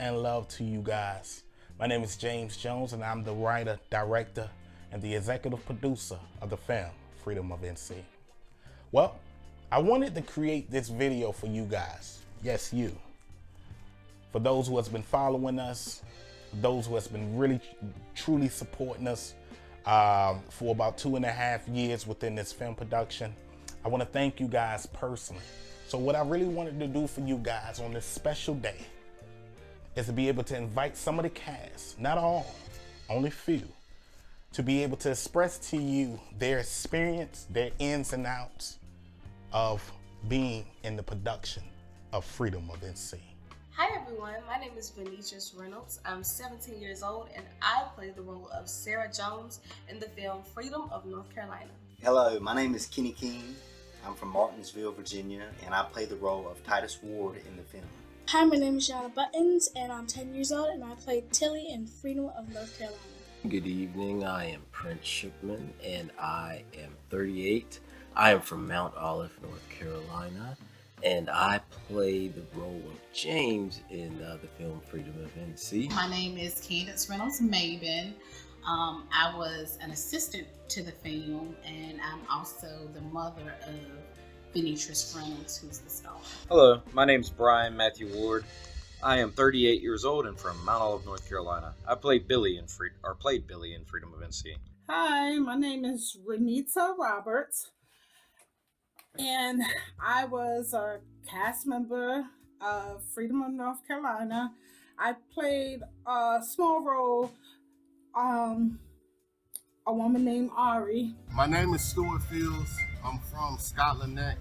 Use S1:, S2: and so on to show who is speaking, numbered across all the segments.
S1: and love to you guys. My name is James Jones, and I'm the writer, director, and the executive producer of the film Freedom of NC. Well, I wanted to create this video for you guys. Yes, you. For those who has been following us, those who has been really, truly supporting us for about 2.5 years within this film production. I want to thank you guys personally. So what I really wanted to do for you guys on this special day is to be able to invite some of the cast, not all, only few, to be able to express to you their experience, their ins and outs of being in the production of Freedom of NC.
S2: Hi everyone, my name is Venetius Reynolds. I'm 17 years old and I play the role of Sarah Jones in the film Freedom of North Carolina.
S3: Hello, my name is Kenny King. I'm from Martinsville, Virginia, and I play the role of Titus Ward in the film.
S4: Hi, my name is Shauna Buttons, and I'm 10 years old, and I play Tilly in Freedom of North Carolina.
S5: Good evening, I am Prince Shipman, and I am 38. I am from Mount Olive, North Carolina, and I play the role of James in the film Freedom of NC.
S6: My name is Candace Reynolds Maben. I was an assistant to the film, and I'm also the mother of Venetius Reynolds, who's the star.
S7: Hello, my name is Brian Matthew Ward. I am 38 years old and from Mount Olive, North Carolina. I played Billy in Freedom of NC.
S8: Hi, my name is Renita Roberts, and I was a cast member of Freedom of North Carolina. I played a small role, a woman named Ari.
S9: My name is Stuart Fields. I'm from Scotland Neck,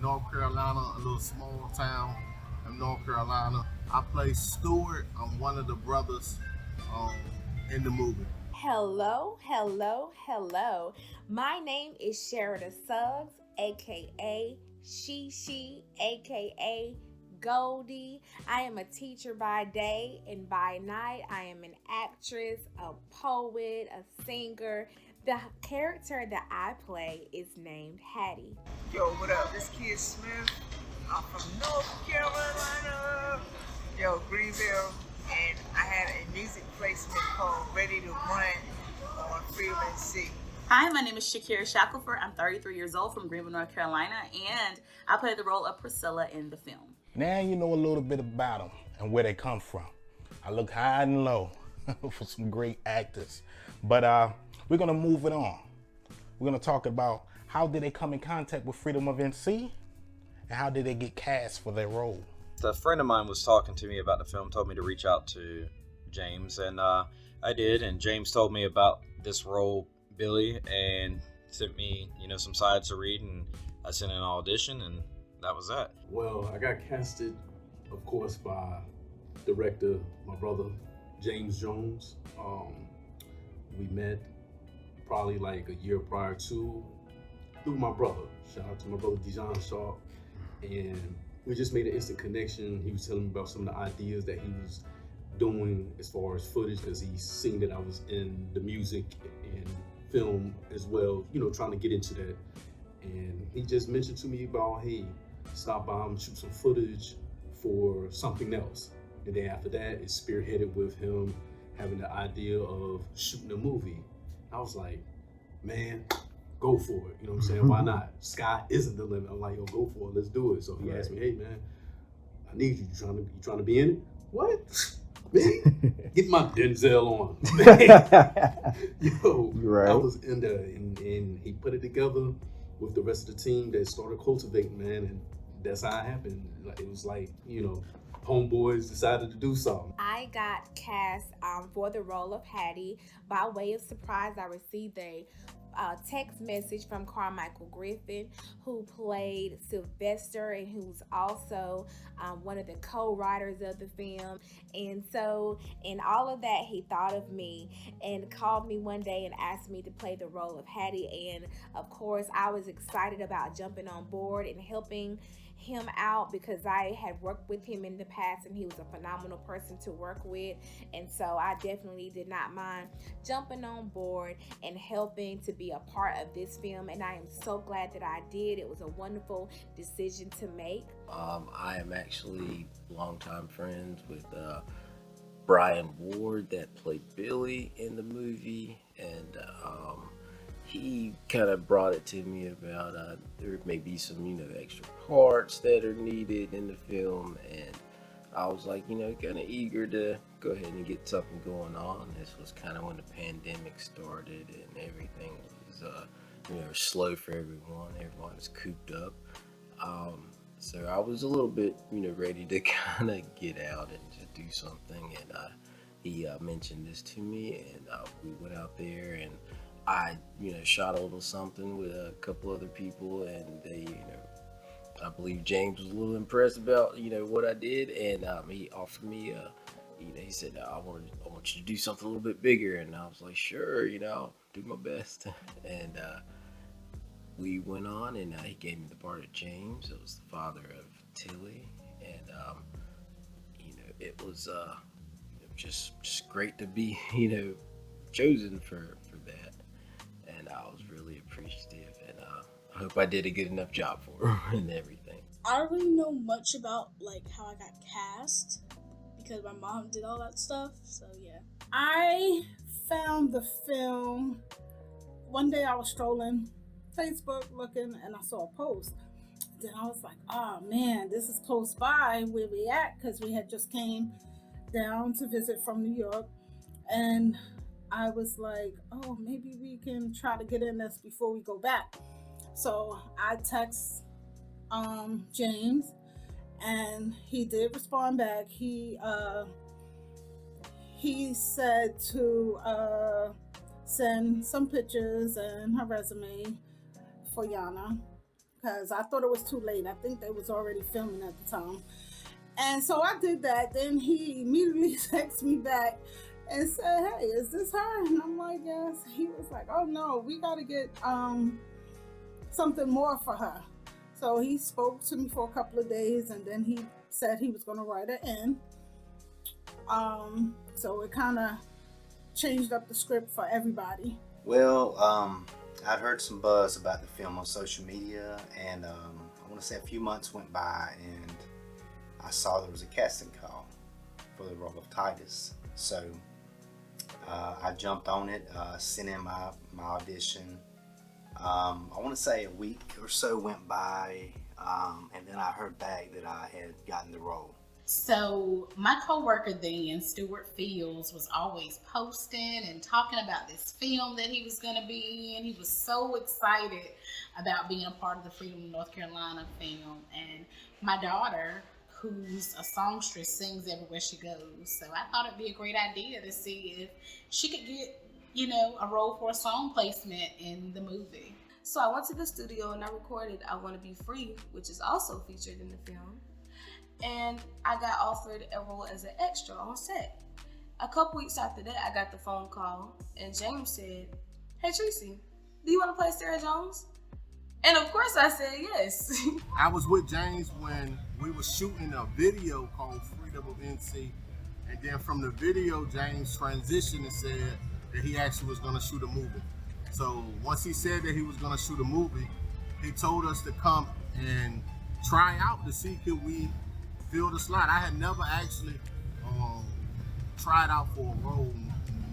S9: North Carolina, a little small town in North Carolina. I play Stuart. I'm one of the brothers in the movie.
S10: Hello. My name is Sherida Suggs, aka She, aka Goldie. I am a teacher by day, and by night I am an actress, a poet, a singer. The character that I play is named Hattie.
S11: Yo, what up? This Kid Smith. I'm from North Carolina. Yo, Greenville. And I had a music placement called Ready to Run on Freedom NC.
S12: Hi, my name is Shakira Shackelford. I'm 33 years old from Greenville, North Carolina, and I play the role of Priscilla in the film.
S1: Now you know a little bit about them and where they come from. I look high and low for some great actors. But we're gonna move it on. We're gonna talk about how did they come in contact with Freedom of NC and how did they get cast for their role.
S7: A friend of mine was talking to me about the film, told me to reach out to James, and I did, and James told me about this role, Billy, and sent me, some sides to read, and I sent in an audition, and that was that.
S13: Well, I got casted, of course, by director, my brother, James Jones. We met probably like a year prior to through my brother. Shout out to my brother, Dijon Shaw. And we just made an instant connection. He was telling me about some of the ideas that he was doing as far as footage, because he's seen that I was in the music and film as well, trying to get into that. And he just mentioned to me about, hey, stop by and shoot some footage for something else. And then after that, it spearheaded with him having the idea of shooting a movie. I was like, man, go for it. You know what I'm saying? Why not? Sky isn't the limit. I'm like, yo, go for it. Let's do it. So he asked me, hey, man, I need you. You trying to be in it? What? Me? Get my Denzel on. Yo, right. I was in there, and he put it together with the rest of the team that started cultivating, man, and that's how it happened. It was like, homeboys decided to do something.
S10: I got cast for the role of Hattie. By way of surprise, I received a text message from Carmichael Griffin, who played Sylvester and who's also one of the co-writers of the film. And so in all of that, he thought of me and called me one day and asked me to play the role of Hattie. And of course, I was excited about jumping on board and helping him out, because I had worked with him in the past and he was a phenomenal person to work with. And so I definitely did not mind jumping on board and helping to be a part of this film, and I am so glad that I did. It was a wonderful decision to make.
S5: I am actually longtime friends with Brian Ward that played Billy in the movie, and he kind of brought it to me about there may be some extra parts that are needed in the film, and I was like kind of eager to go ahead and get something going on. This was kind of when the pandemic started and everything was slow for everyone. Everyone was cooped up. So I was a little bit, ready to kind of get out and just do something. And he mentioned this to me, and we went out there, and I, shot a little something with a couple other people, and they, I believe James was a little impressed about, what I did, and he offered me, he said, I want you to do something a little bit bigger, and I was like, sure, I'll do my best, and we went on, and he gave me the part of James. It was the father of Tilly, and it was just great to be chosen for that, and I was really appreciative, and I hope I did a good enough job for him and everything.
S4: I don't really know much about how I got cast because my mom did all that stuff, so yeah.
S8: I found the film one day. I was strolling Facebook looking, and I saw a post. Then I was like, oh man, this is close by where we at, because we had just came down to visit from New York, and I was like, oh, maybe we can try to get in this before we go back. So I text James, and he did respond back. He said to send some pictures and her resume for Yana, because I thought it was too late. I think they was already filming at the time. And so I did that. Then he immediately texted me back and said, hey, is this her? And I'm like, yes. He was like, oh no, we got to get something more for her. So he spoke to me for a couple of days, and then he said he was going to write it in. So it kind of changed up the script for everybody.
S3: Well, I'd heard some buzz about the film on social media, and I want to say a few months went by, and I saw there was a casting call for the role of Titus. So I jumped on it, sent in my audition. I want to say a week or so went by, and then I heard back that I had gotten the role.
S6: So my coworker then, Stuart Fields, was always posting and talking about this film that he was going to be in. He was so excited about being a part of the Freedom of North Carolina film. And my daughter, who's a songstress, sings everywhere she goes. So I thought it'd be a great idea to see if she could get, a role for a song placement in the movie.
S2: So I went to the studio and I recorded I Want to Be Free, which is also featured in the film. And I got offered a role as an extra on set. A couple weeks after that, I got the phone call, and James said, hey Tracy, do you want to play Sarah Jones? And of course I said yes.
S9: I was with James when we were shooting a video called Freedom of NC, and then from the video, James transitioned and said that he actually was going to shoot a movie. So once he said that he was going to shoot a movie, he told us to come and try out to see could we fill the slot. I had never actually tried out for a role,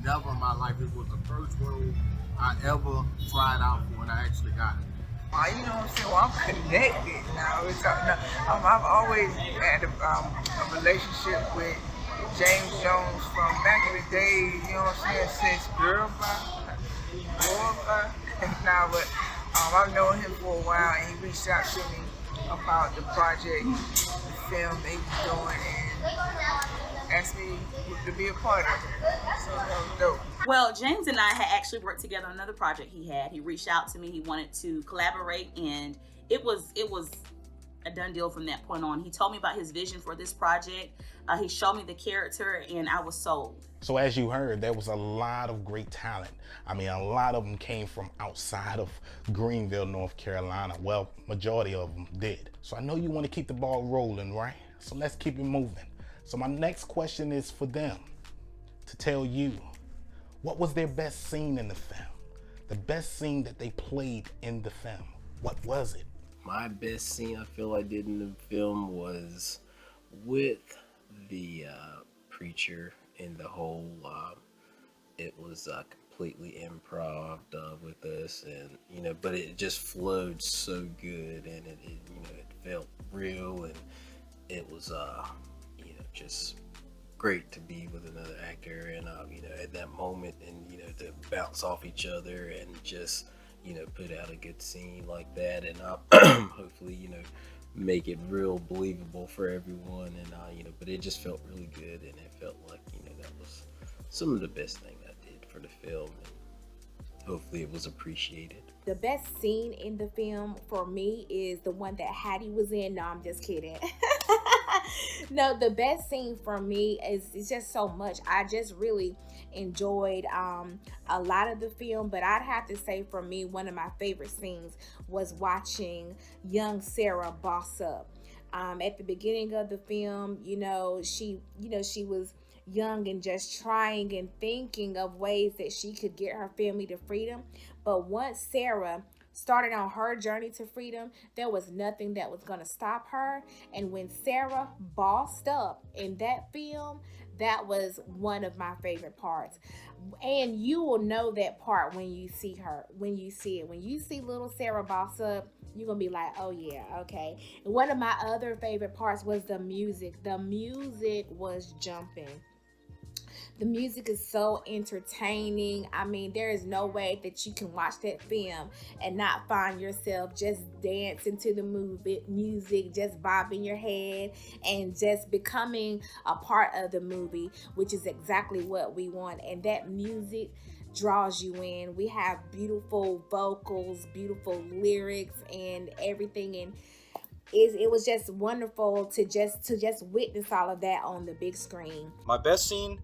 S9: never in my life. It was the first role I ever tried out for, and I actually got it.
S11: You know what I'm saying? Well, I'm connected now. I've always had a relationship with James Jones from back in the day, you know what I'm saying, since Girl Bye, now, but I've known him for a while, and he reached out to me about the project, the film they was doing, and asked me to be a part of it. So that was dope.
S12: Well, James and I had actually worked together on another project he had. He reached out to me. He wanted to collaborate, and it was a done deal from that point on. He told me about his vision for this project. He showed me the character, and I was sold.
S1: So as you heard, there was a lot of great talent. I mean, a lot of them came from outside of Greenville, North Carolina. Well, majority of them did. So I know you want to keep the ball rolling, right? So let's keep it moving. So my next question is for them to tell you, what was their best scene in the film? The best scene that they played in the film. What was it?
S5: My best scene I feel I did in the film was with the preacher in the whole, it was completely improv with us, and but it just flowed so good, and it it felt real, and it was just great to be with another actor, and at that moment, and to bounce off each other and just put out a good scene like that, and hopefully make it real believable for everyone, and but it just felt really good, and it felt like that was some of the best thing I did for the film, and hopefully it was appreciated.
S10: The best scene in the film for me is the one that Hattie was in. No, I'm just kidding. No, the best scene for me is just so much. I just really enjoyed a lot of the film, but I'd have to say for me, one of my favorite scenes was watching young Sarah boss up. At the beginning of the film, she was young and just trying and thinking of ways that she could get her family to freedom. But once Sarah started on her journey to freedom, there was nothing that was going to stop her. And when Sarah bossed up in that film, that was one of my favorite parts. And you will know that part when you see her, when you see it. When you see little Sarah boss up, you're going to be like, oh yeah, okay. And one of my other favorite parts was the music. The music was jumping. The music is so entertaining. I mean, there is no way that you can watch that film and not find yourself just dancing to the music, just bobbing your head and just becoming a part of the movie, which is exactly what we want. And that music draws you in. We have beautiful vocals, beautiful lyrics, and everything. And it was just wonderful to just witness all of that on the big screen.
S7: My best scene,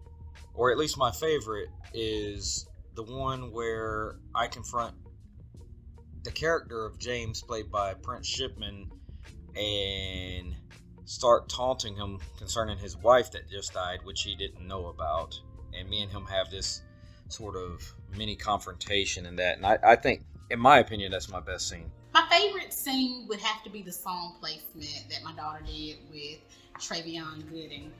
S7: or at least my favorite, is the one where I confront the character of James, played by Prince Shipman, and start taunting him concerning his wife that just died, which he didn't know about. And me and him have this sort of mini confrontation in that. And I think, in my opinion, that's my best scene.
S6: My favorite scene would have to be the song placement that my daughter did with Travion Gooding.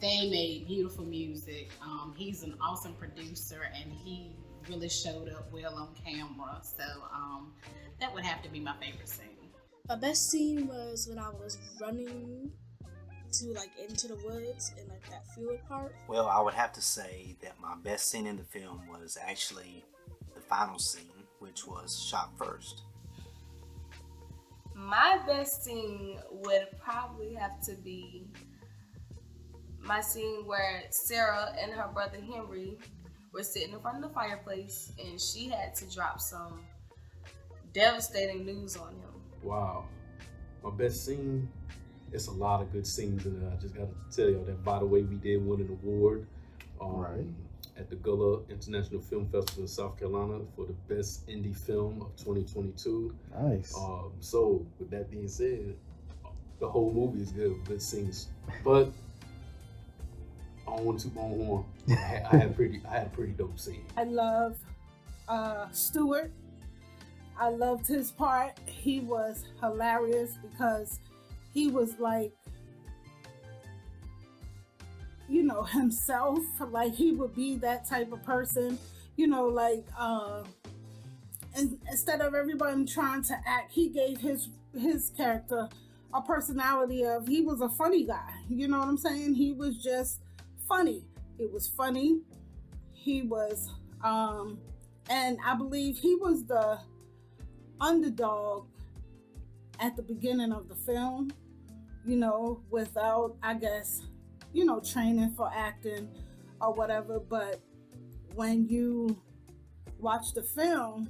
S6: They made beautiful music. He's an awesome producer, and he really showed up well on camera. So that would have to be my favorite scene.
S4: My best scene was when I was running to into the woods and that field part.
S3: Well, I would have to say that my best scene in the film was actually the final scene, which was shot first.
S2: My best scene would probably have to be my scene where Sarah and her brother Henry were sitting in front of the fireplace, and she had to drop some devastating news on him.
S13: Wow. My best scene, it's a lot of good scenes in there. I just got to tell y'all that, by the way, we did win an award at the Gullah International Film Festival in South Carolina for the best indie film of 2022.
S1: Nice.
S13: So with that being said, the whole movie is good with good scenes. But I don't want to toot my own horn. I had a pretty dope scene.
S8: I love Stewart. I loved his part. He was hilarious because he was himself. Like, he would be that type of person, and instead of everybody trying to act, he gave his character a personality of, he was a funny guy. You know what I'm saying? He was just funny. It was funny. He was, and I believe he was the underdog at the beginning of the film, without, I guess, training for acting or whatever. But when you watch the film,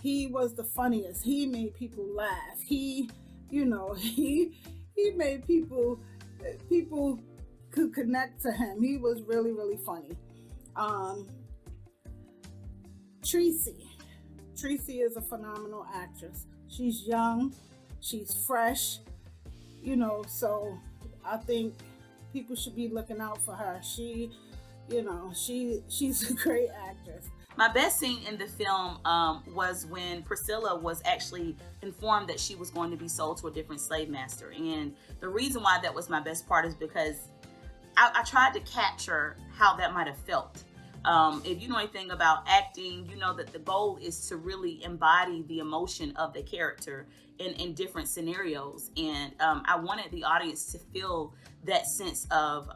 S8: he was the funniest. He made people laugh. He made people could connect to him. He was really, really funny. Tracy is a phenomenal actress. She's young, she's fresh, so I think people should be looking out for her. She's a great actress.
S12: My best scene in the film was when Priscilla was actually informed that she was going to be sold to a different slave master. And the reason why that was my best part is because I tried to capture how that might have felt. If you know anything about acting, you know that the goal is to really embody the emotion of the character in different scenarios. And I wanted the audience to feel that sense of,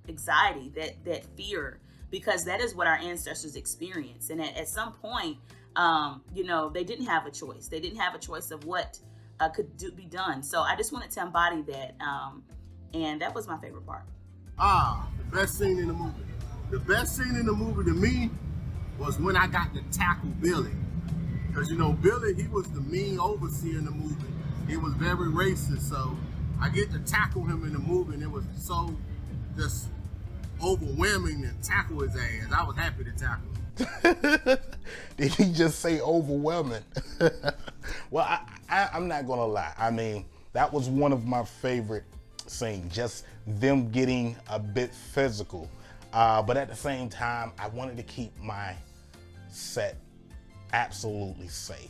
S12: anxiety, that fear, because that is what our ancestors experienced. And at some point, they didn't have a choice. They didn't have a choice of what could be done. So I just wanted to embody that. And that was my favorite part.
S9: The best scene in the movie. The best scene in the movie to me was when I got to tackle Billy. Because, Billy, he was the mean overseer in the movie. He was very racist, so I get to tackle him in the movie, and it was so just overwhelming to tackle his ass. I was happy to tackle him.
S1: Did he just say overwhelming? Well, I'm not gonna lie. I mean, that was one of my favorite scenes, just them getting a bit physical. But at the same time, I wanted to keep my set absolutely safe,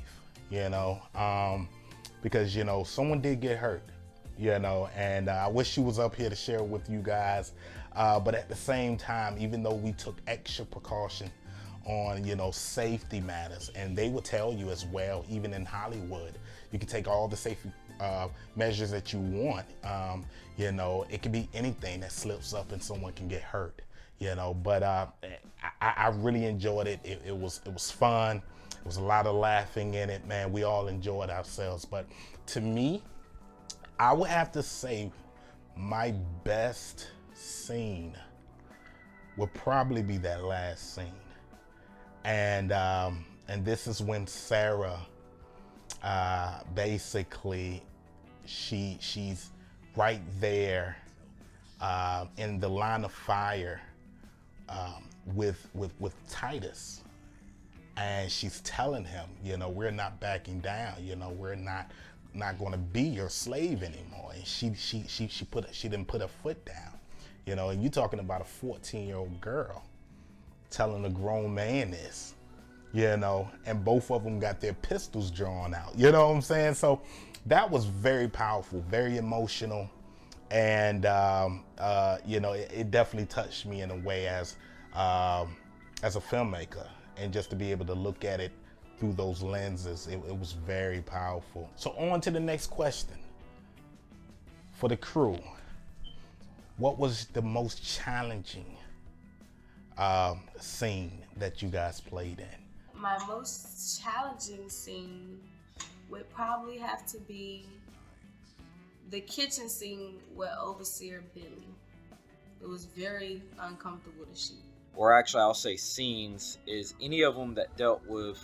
S1: because, someone did get hurt, and I wish she was up here to share with you guys. But at the same time, even though we took extra precaution on, safety matters, and they will tell you as well, even in Hollywood, you can take all the safety measures that you want. It could be anything that slips up and someone can get hurt. But I really enjoyed it. It was fun. There was a lot of laughing in it, man. We all enjoyed ourselves. But to me, I would have to say my best scene would probably be that last scene. And this is when Sarah, basically, she's right there in the line of fire with Titus, and she's telling him, we're not backing down, we're not going to be your slave anymore. And she didn't put her foot down, and you're talking about a 14-year-old girl telling a grown man this, and both of them got their pistols drawn out. You know what I'm saying? So that was very powerful, very emotional. And, it definitely touched me in a way as a filmmaker, and just to be able to look at it through those lenses, it was very powerful. So on to the next question. For the crew, what was the most challenging scene that you guys played in?
S2: My most challenging scene would probably have to be the kitchen scene with Overseer Billy. It was very uncomfortable to shoot.
S7: Or actually, I'll say scenes, is any of them that dealt with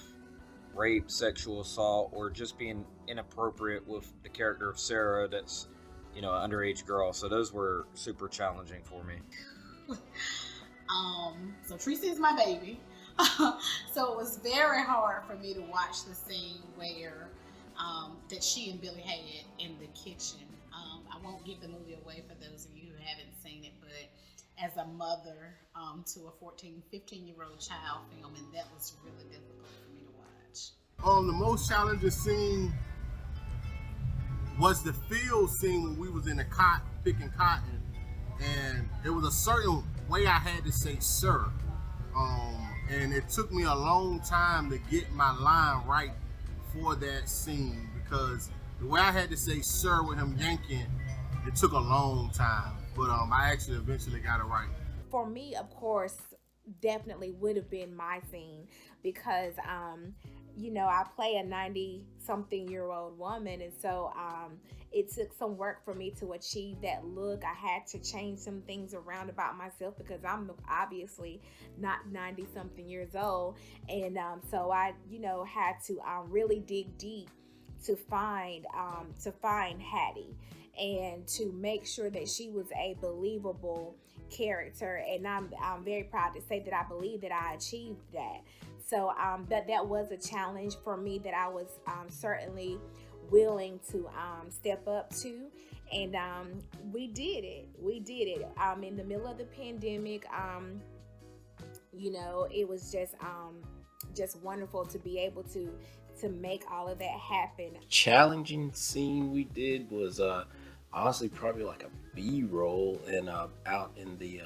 S7: rape, sexual assault, or just being inappropriate with the character of Sarah that's, an underage girl. So those were super challenging for me.
S6: So Tracy is my baby. So it was very hard for me to watch the scene where that she and Billy had in the kitchen. I won't give the movie away for those of you who haven't seen it, but as a mother to a 15-year-old child filming, that was really difficult for me to watch.
S9: The most challenging scene was the field scene when we was in the cotton, picking cotton, and it was a certain way I had to say sir. And it took me a long time to get my line right for that scene, because the way I had to say sir with him yanking, it took a long time. But I actually eventually got it right.
S10: For me, of course, definitely would have been my scene, because I play a 90-something-year-old woman, and so it took some work for me to achieve that look. I had to change some things around about myself, because I'm obviously not 90-something years old, and so I, had to really dig deep to find Hattie, and to make sure that she was a believable character. And I'm very proud to say that I believe that I achieved that. So that was a challenge for me that I was certainly willing to step up to, and we did it. In the middle of the pandemic, it was just wonderful to be able to make all of that happen.
S5: Challenging scene we did was honestly probably like a B-roll and out in the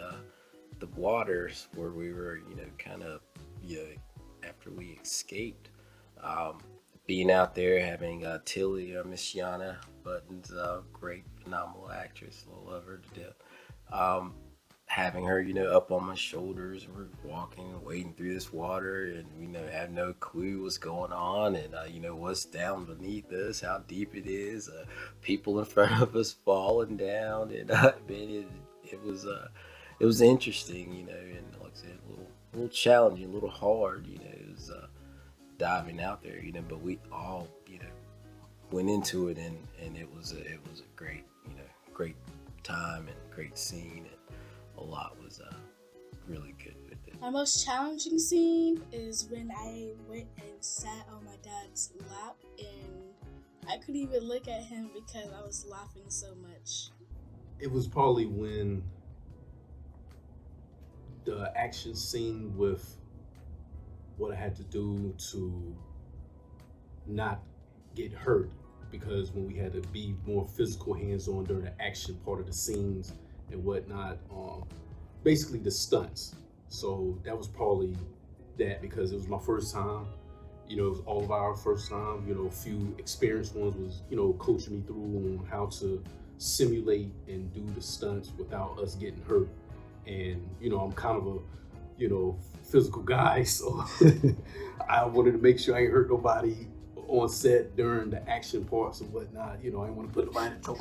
S5: waters where we were, kind of, after we escaped, being out there, having Tilly or Miss Yana Buttons, great, phenomenal actress, love her to death. Having her, up on my shoulders, we're walking, wading through this water, and have no clue what's going on, and what's down beneath us, how deep it is, people in front of us falling down, and it was interesting, and like I said, a little challenging, a little hard, it was diving out there, but we all, went into it, and it was a great, great time and great scene, and a lot was really good with it.
S4: My most challenging scene is when I went and sat on my dad's lap, and I couldn't even look at him because I was laughing so much.
S13: It was probably when the action scene with what I had to do to not get hurt, because when we had to be more physical, hands-on during the action part of the scenes and whatnot, basically the stunts. So that was probably that, because it was my first time. It was all of our first time. A few experienced ones was, coaching me through on how to simulate and do the stunts without us getting hurt. And, I'm kind of a, physical guy, so I wanted to make sure I ain't hurt nobody on set during the action parts and whatnot. I didn't want to put nobody in choke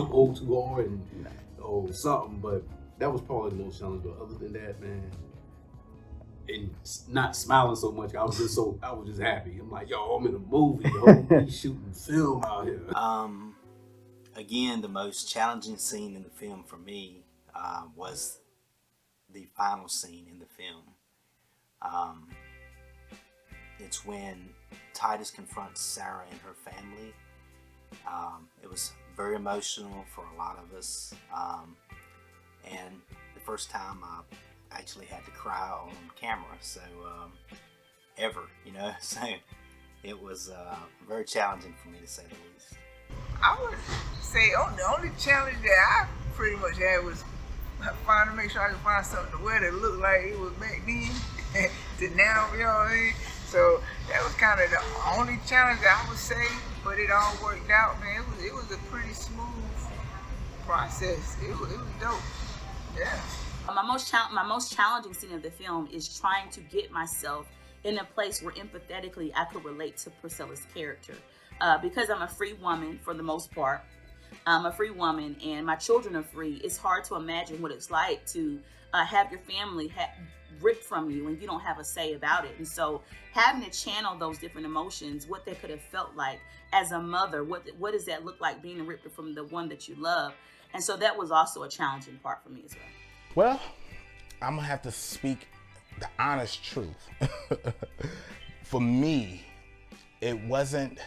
S13: hold too hard and something. But that was probably the most challenging. But other than that, man, and not smiling so much, I was just happy. I'm like, yo, I'm in a movie, yo, we shooting film out here.
S3: Again, the most challenging scene in the film for me was the final scene in the film. It's when Titus confronts Sarah and her family. It was very emotional for a lot of us. And the first time I actually had to cry on camera, so ever, so it was very challenging for me, to say the least.
S11: I would say the only challenge that I pretty much had was trying to make sure I could find something to wear that looked like it was back then to now, you know what I mean? So that was kind of the only challenge that I would say, but it all worked out, man. It was a pretty smooth process. It was dope. Yeah.
S12: My most challenging scene of the film is trying to get myself in a place where empathetically I could relate to Priscilla's character. Because I'm a free woman for the most part. I'm a free woman and my children are free. It's hard to imagine what it's like to have your family ripped from you and you don't have a say about it. And so having to channel those different emotions, what they could have felt like as a mother, what does that look like being ripped from the one that you love? And so that was also a challenging part for me as well.
S1: Well, I'm gonna have to speak the honest truth. For me, it wasn't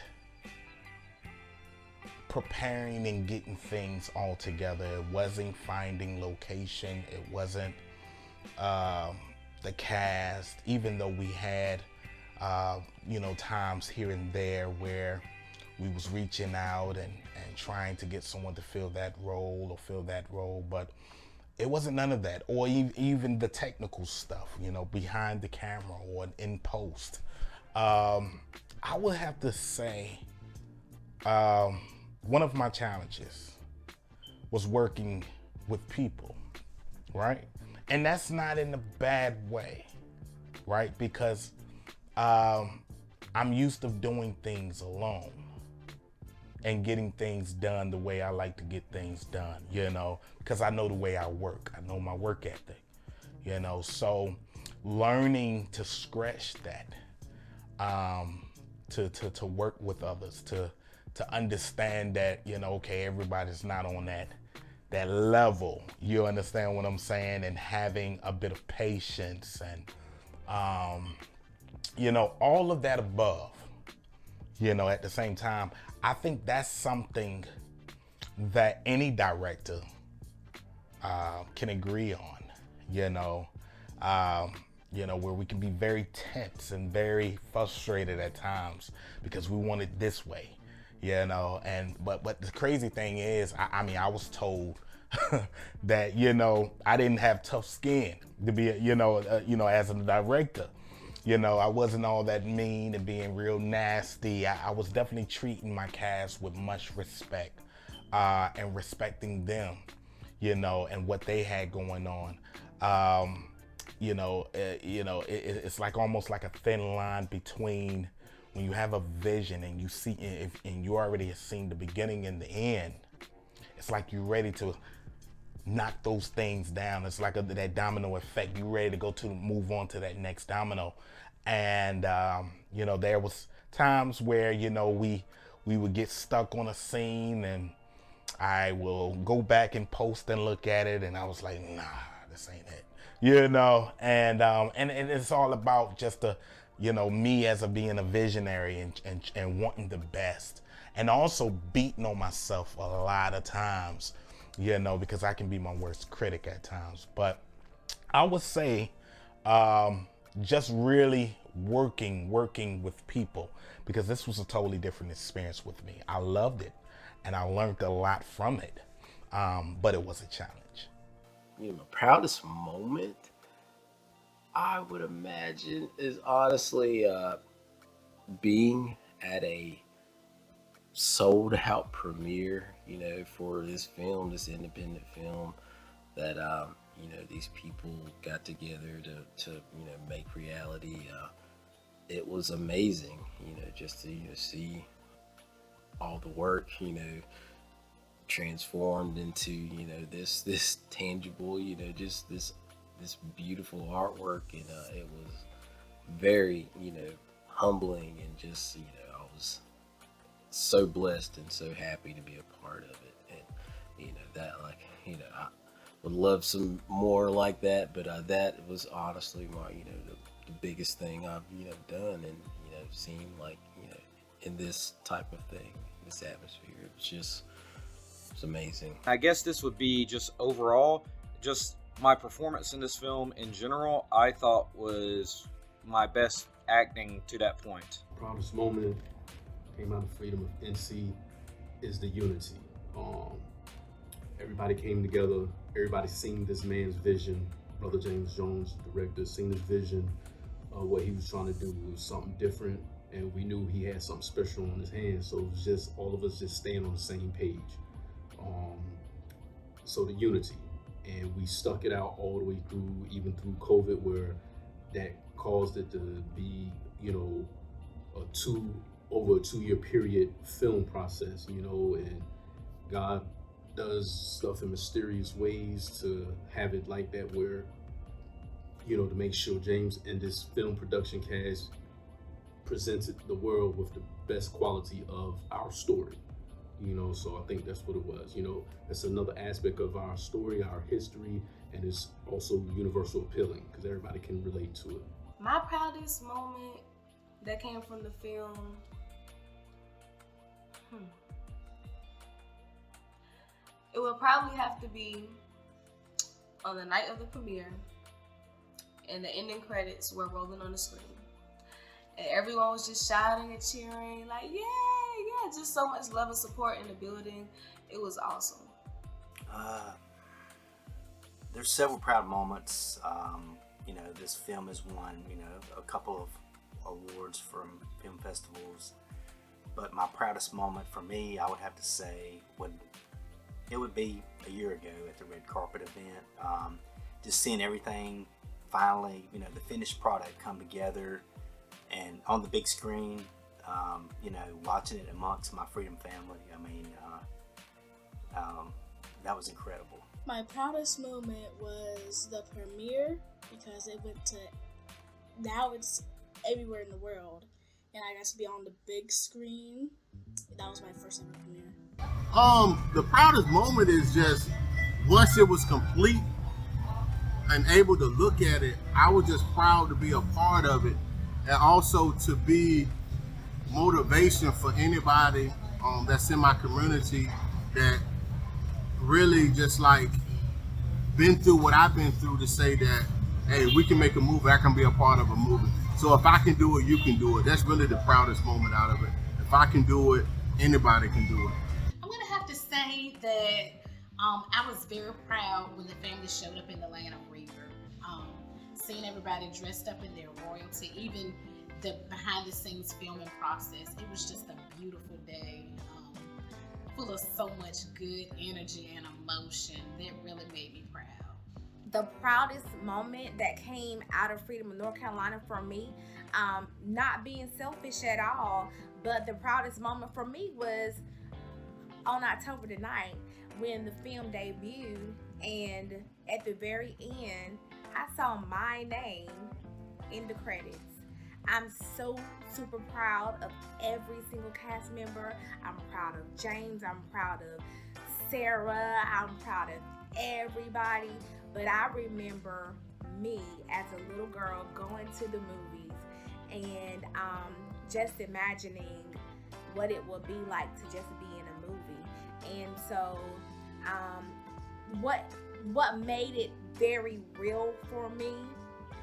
S1: preparing and getting things all together. It wasn't finding location. It wasn't the cast, even though we had times here and there where we was reaching out and trying to get someone to fill that role, but it wasn't none of that, or even the technical stuff, behind the camera or in post. I would have to say one of my challenges was working with people, right? And that's not in a bad way, right? Because I'm used to doing things alone and getting things done the way I like to get things done, because I know the way I work. I know my work ethic, so learning to scratch that, to work with others, to understand that, okay, everybody's not on that level, you understand what I'm saying, and having a bit of patience and, all of that above, at the same time. I think that's something that any director can agree on, where we can be very tense and very frustrated at times because we want it this way, you know. And but the crazy thing is, I mean, I was told that, you know, I didn't have tough skin to be, you know, as a director. You know, I wasn't all that mean and being real nasty. I was definitely treating my cast with much respect, and respecting them, you know, and what they had going on. It's like almost like a thin line between when you have a vision and you see, and you already have seen the beginning and the end. It's like you're ready to knock those things down. It's like that domino effect. You're ready to move on to that next domino. And you know, there was times where, you know, we would get stuck on a scene, and I will go back and post and look at it, and I was like, nah, this ain't it, you know. And it's all about just me as being a visionary and wanting the best, and also beating on myself a lot of times, you know, because I can be my worst critic at times. But I would say just really working with people, because this was a totally different experience with me. I loved it, and I learned a lot from it, but it was a challenge.
S5: You know, my proudest moment, I would imagine, is honestly being at a sold out premiere, you know, for this film, this independent film that you know, these people got together to you know, make reality. It was amazing, you know, just to, you know, see all the work, you know, transformed into, you know, this tangible, you know, just this beautiful artwork. And it was very, you know, humbling, and just, you know, I was so blessed and so happy to be a part of it. And, you know, that, like, you know, I would love some more like that, but that was honestly my, you know, the biggest thing I've, you know, done, and, you know, seen, like, you know, in this type of thing, this atmosphere. It was just, it's amazing.
S7: I guess this would be just overall, just my performance in this film in general, I thought was my best acting to that point.
S13: Proudest moment came out of Freedom of NC is the unity. Everybody came together. Everybody seen this man's vision. Brother James Jones, the director, seen his vision of what he was trying to do. It was something different, and we knew he had something special on his hands. So it was just all of us just staying on the same page. So the unity, and we stuck it out all the way through, even through COVID, where that caused it to be, you know, over a 2-year period film process, you know, and God does stuff in mysterious ways to have it like that, where, you know, to make sure James and this film production cast presented the world with the best quality of our story, you know. So I think that's what it was, you know. That's another aspect of our story, our history, and it's also universal appealing because everybody can relate to it.
S2: My proudest moment that came from the film, it would probably have to be on the night of the premiere, and the ending credits were rolling on the screen, and everyone was just shouting and cheering, like, yeah, just so much love and support in the building. It was awesome.
S3: There's several proud moments. You know, this film has won, you know, a couple of awards from film festivals, but my proudest moment for me, I would have to say, it would be a year ago at the Red Carpet event. Just seeing everything finally, you know, the finished product come together and on the big screen, you know, watching it amongst my Freedom family. I mean, that was incredible.
S4: My proudest moment was the premiere, because it went to, now it's everywhere in the world, and I got to be on the big screen. That was my first ever premiere.
S9: The proudest moment is just once it was complete and able to look at it, I was just proud to be a part of it, and also to be motivation for anybody that's in my community that really just like been through what I've been through, to say that, hey, we can make a movie, I can be a part of a movie. So if I can do it, you can do it. That's really the proudest moment out of it. If I can do it, anybody can do it.
S6: I'm gonna have to say that I was very proud when the family showed up in the land of Reaver. Seeing everybody dressed up in their royalty, even the behind the scenes filming process, it was just a beautiful day, full of so much good energy and emotion that really made me proud.
S10: The proudest moment that came out of Freedom of North Carolina for me, not being selfish at all, but the proudest moment for me was on October the 9th when the film debuted, and at the very end, I saw my name in the credits. I'm so super proud of every single cast member. I'm proud of James. I'm proud of Sarah. I'm proud of everybody. But I remember me as a little girl going to the movies and just imagining what it would be like to just be in a movie. And so what made it very real for me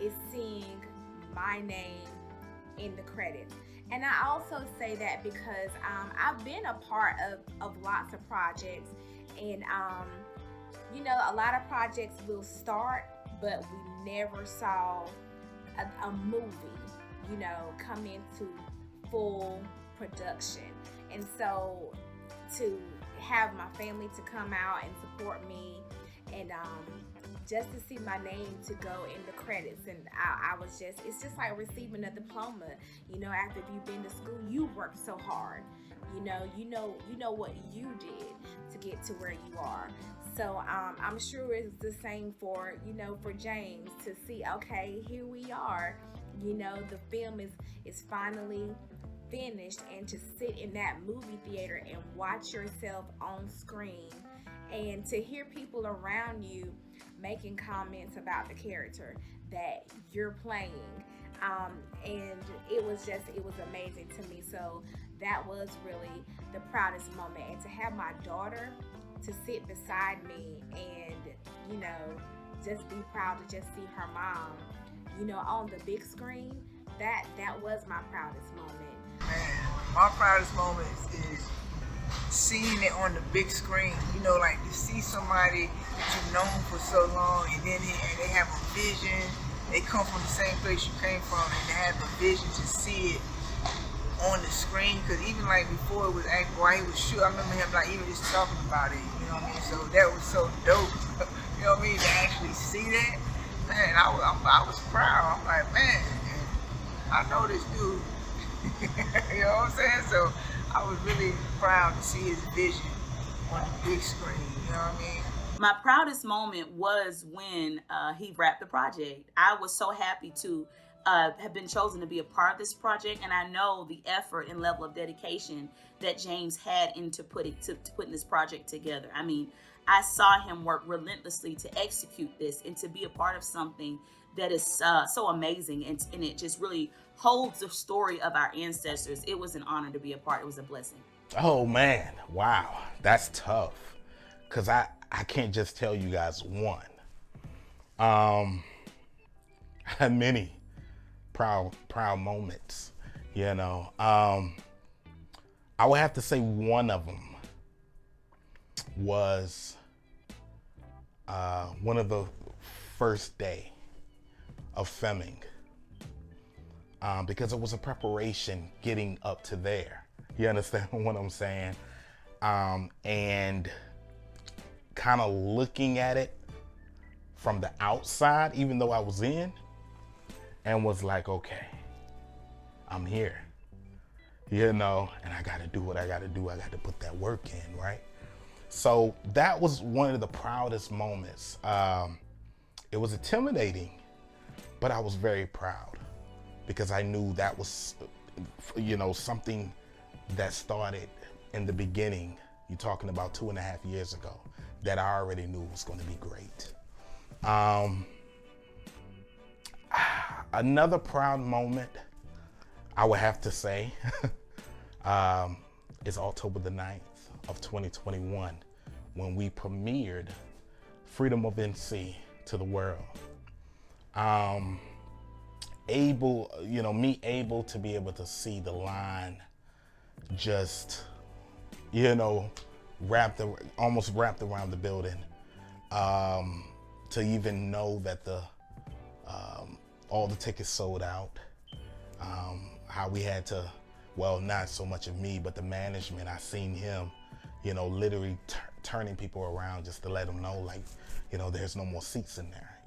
S10: is seeing my name in the credits. And I also say that because I've been a part of lots of projects, and you know, a lot of projects will start, but we never saw a movie, you know, come into full production. And so to have my family to come out and support me, and just to see my name to go in the credits, and I was just, it's just like receiving a diploma. You know, after you've been to school, you worked so hard. You know what you did to get to where you are. So I'm sure it's the same for, you know, for James to see, okay, here we are. You know, the film is finally finished, and to sit in that movie theater and watch yourself on screen, and to hear people around you making comments about the character that you're playing. And it was amazing to me. So that was really the proudest moment. And to have my daughter to sit beside me and, you know, just be proud to just see her mom, you know, on the big screen, that was my proudest moment.
S11: Man, my proudest moment is seeing it on the big screen. You know, like to see somebody that you've known for so long, and then they have a vision. They come from the same place you came from, and they have the vision to see it on the screen. Because even like before it was acting, while he was shooting, I remember him like even just talking about it. You know what I mean? So that was so dope. You know what I mean? To actually see that, man, I was proud. I'm like, man, I know this dude. You know what I'm saying? So I was really proud to see his vision on the big screen. You know what I mean?
S12: My proudest moment was when he wrapped the project. I was so happy to have been chosen to be a part of this project, and I know the effort and level of dedication that James had into putting this project together. I mean, I saw him work relentlessly to execute this and to be a part of something that is so amazing, and it just really holds the story of our ancestors. It was an honor to be a part. It was a blessing.
S1: Oh man, wow, that's tough. Cause I can't just tell you guys one. I had many proud moments, you know. I would have to say one of them was one of the first day of filming, because it was a preparation getting up to there. You understand what I'm saying? And kind of looking at it from the outside, even though I was in, and was like, okay, I'm here, you know, and I got to do what I got to do. I got to put that work in, right? So that was one of the proudest moments. It was intimidating, but I was very proud because I knew that was, you know, something that started in the beginning. You're talking about 2.5 years ago, that I already knew was going to be great. Another proud moment, I would have to say, is October the 9th of 2021, when we premiered Freedom of NC to the world. Able to be able to see the line just almost wrapped around the building. To even know that all the tickets sold out. How we had to, well, not so much of me, but the management, I seen him, literally turning people around just to let them know, like, there's no more seats in there,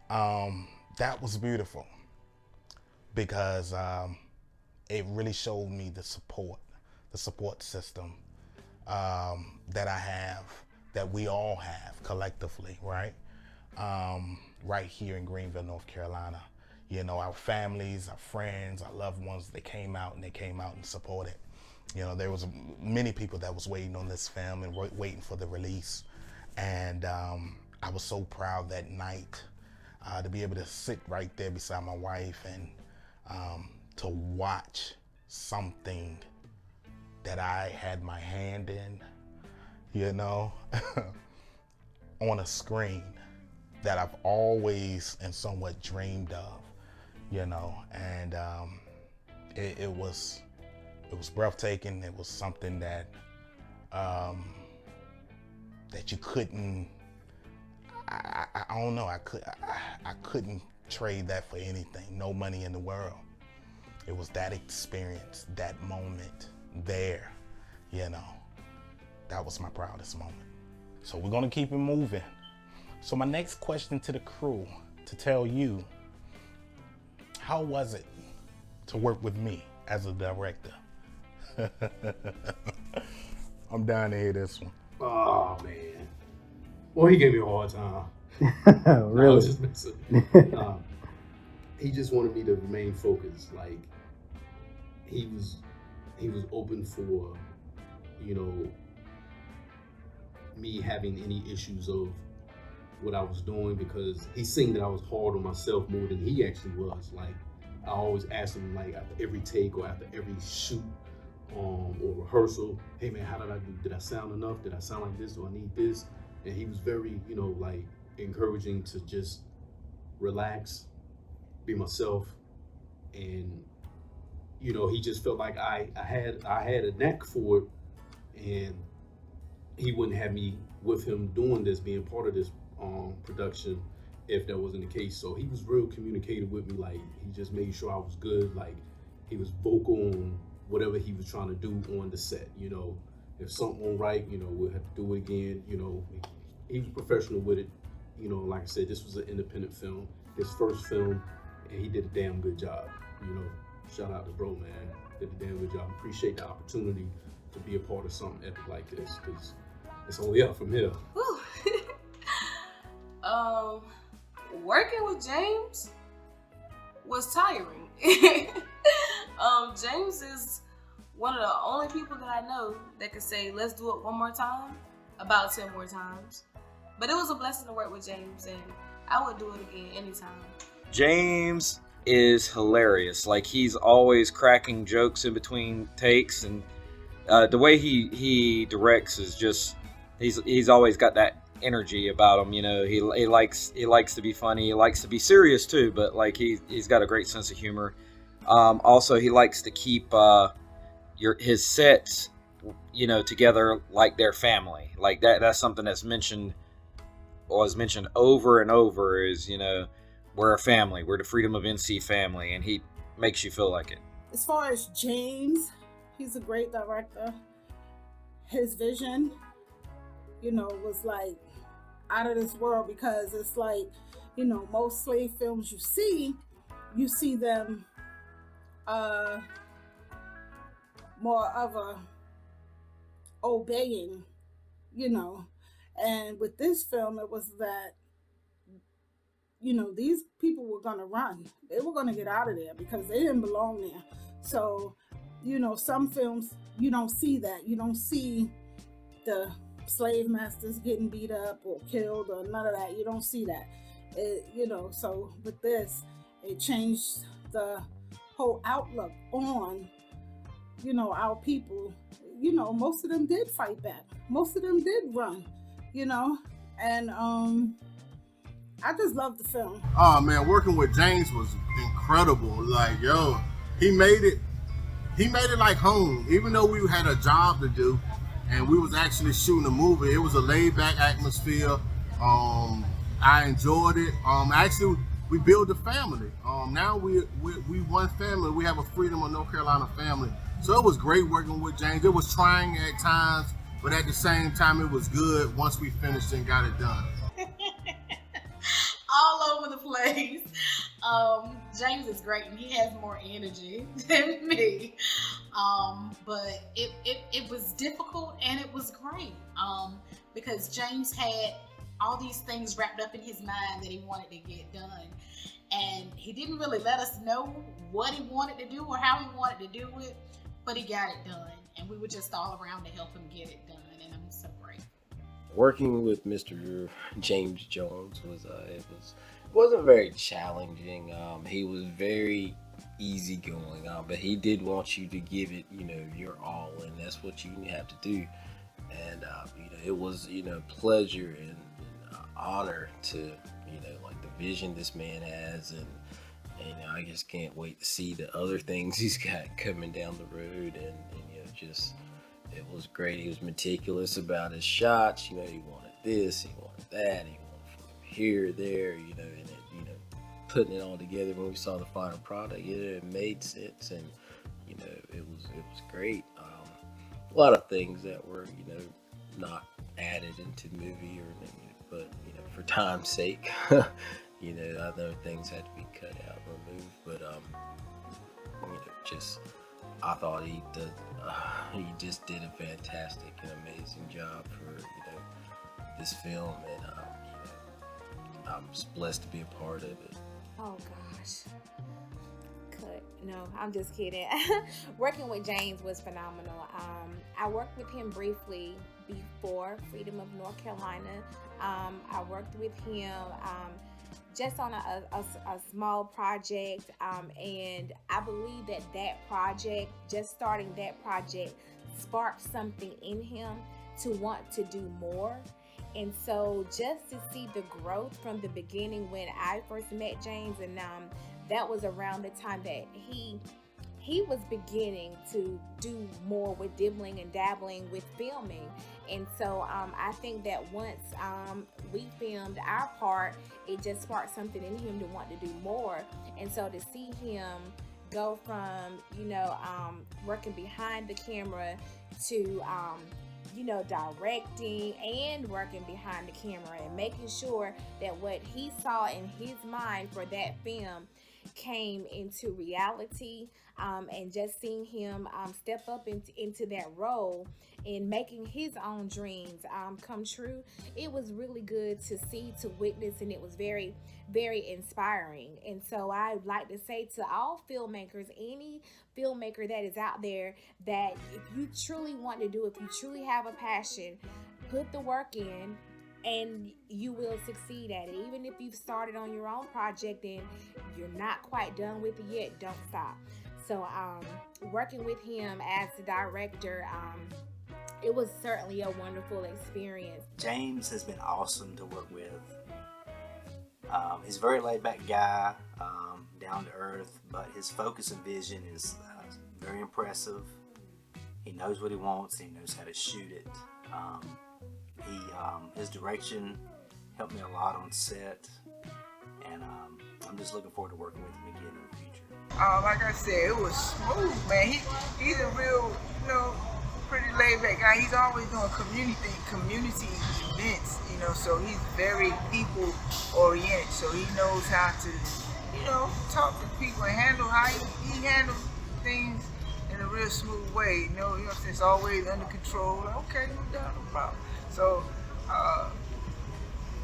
S1: That was beautiful because it really showed me the support system that I have, that we all have collectively, right? Right here in Greenville, North Carolina. Our families, our friends, our loved ones, they came out and supported. There was many people that was waiting on this film and waiting for the release. And I was so proud that night to be able to sit right there beside my wife and to watch something that I had my hand in, on a screen that I've always and somewhat dreamed of, and it was breathtaking. It was something that that you couldn't, I don't know, I couldn't trade that for anything, no money in the world. It was that experience, that moment there, that was my proudest moment. So we're gonna keep it moving. So my next question to the crew, to tell you, how was it to work with me as a director? I'm down to hear this one.
S13: Oh man. Well, he gave me a hard time.
S14: Really?
S13: I was just messing. He just wanted me to remain focused. Like he was open for, me having any issues of what I was doing, because he seen that I was hard on myself more than he actually was. Like I always asked him, like after every take or after every shoot or rehearsal, hey man, how did I do? Did I sound enough? Did I sound like this? Do I need this? And he was very, like encouraging to just relax, be myself, and he just felt like I had a knack for it, and he wouldn't have me with him doing this, being part of this production, if that wasn't the case. So he was real communicative with me. Like he just made sure I was good. Like he was vocal on whatever he was trying to do on the set. If something went right, we'll have to do it again. He was professional with it. Like I said, this was an independent film, his first film, and he did a damn good job. Shout out to bro, man. Did a damn good job. Appreciate the opportunity to be a part of something epic like this, because it's only up from here.
S2: Working with James was tiring. James is one of the only people that I know that could say, let's do it one more time, about 10 more times. But it was a blessing to work with James, and I would do it again anytime.
S7: James is hilarious. Like he's always cracking jokes in between takes, and the way he directs is just, he's always got that energy about him. He likes to be funny. He likes to be serious too, but like he's got a great sense of humor. Also, he likes to keep his sets, together like their family. Like that's something that's mentioned over and over. Is we're a family. We're the Freedom of NC family, and he makes you feel like it.
S8: As far as James, he's a great director. His vision, was like out of this world, because it's like, most slave films you see them more of a obeying, and with this film it was that, these people were going to run. They were going to get out of there because they didn't belong there. So, some films, you don't see that. You don't see the slave masters getting beat up or killed or none of that. You don't see that. So with this, it changed the whole outlook on, our people. Most of them did fight back. Most of them did run, and I just love the film.
S9: Oh man, working with James was incredible. Like, he made it he made it like home. Even though we had a job to do and we was actually shooting a movie, it was a laid-back atmosphere. I enjoyed it. Actually, we built a family. Now we one family. We have a Freedom of North Carolina family. So it was great working with James. It was trying at times, but at the same time, it was good once we finished and got it done.
S6: All over the place. James is great and he has more energy than me. But it was difficult and it was great. Because James had all these things wrapped up in his mind that he wanted to get done. And he didn't really let us know what he wanted to do or how he wanted to do it, but he got it done. And we were just all around to help him get it done. And I'm so grateful.
S5: Working with Mr. James Jones wasn't very challenging. He was very easygoing, but he did want you to give it, your all, and that's what you have to do. And it was, pleasure and honor to, like the vision this man has, and I just can't wait to see the other things he's got coming down the road, and just. It was great. He was meticulous about his shots. He wanted this, he wanted that, he wanted from here, there, and putting it all together when we saw the final product, it made sense, and it was great. A lot of things that were not added into the movie but for time's sake, other things had to be cut out, removed, but I thought he just did a fantastic and amazing job for this film, and I'm just blessed to be a part of it.
S10: Oh gosh. No, I'm just kidding. Working with James was phenomenal. I worked with him briefly before Freedom of North Carolina. I worked with him just on a small project, and I believe that project, just starting that project, sparked something in him to want to do more. And so just to see the growth from the beginning when I first met James, and that was around the time that he was beginning to do more with dibbling and dabbling with filming. And so I think that once we filmed our part, it just sparked something in him to want to do more. And so to see him go from, working behind the camera to, directing and working behind the camera and making sure that what he saw in his mind for that film came into reality, and just seeing him step up into that role and making his own dreams come true, it was really good to see, to witness, and it was very, very inspiring. And so I'd like to say to all filmmakers, any filmmaker that is out there, that if you truly want to do, if you truly have a passion, put the work in, and you will succeed at it. Even if you've started on your own project and you're not quite done with it yet, don't stop. So working with him as the director, it was certainly a wonderful experience.
S3: James has been awesome to work with. He's a very laid-back guy, down to earth, but his focus and vision is very impressive. He knows what he wants, and he knows how to shoot it. His direction helped me a lot on set, and I'm just looking forward to working with him again in the future.
S11: Like I said, it was smooth, man. He's a real, pretty laid-back guy. He's always doing community events, so he's very people-oriented. So he knows how to, talk to people and handle how he handles things in a real smooth way. It's always under control. Okay, no doubt, no problem. So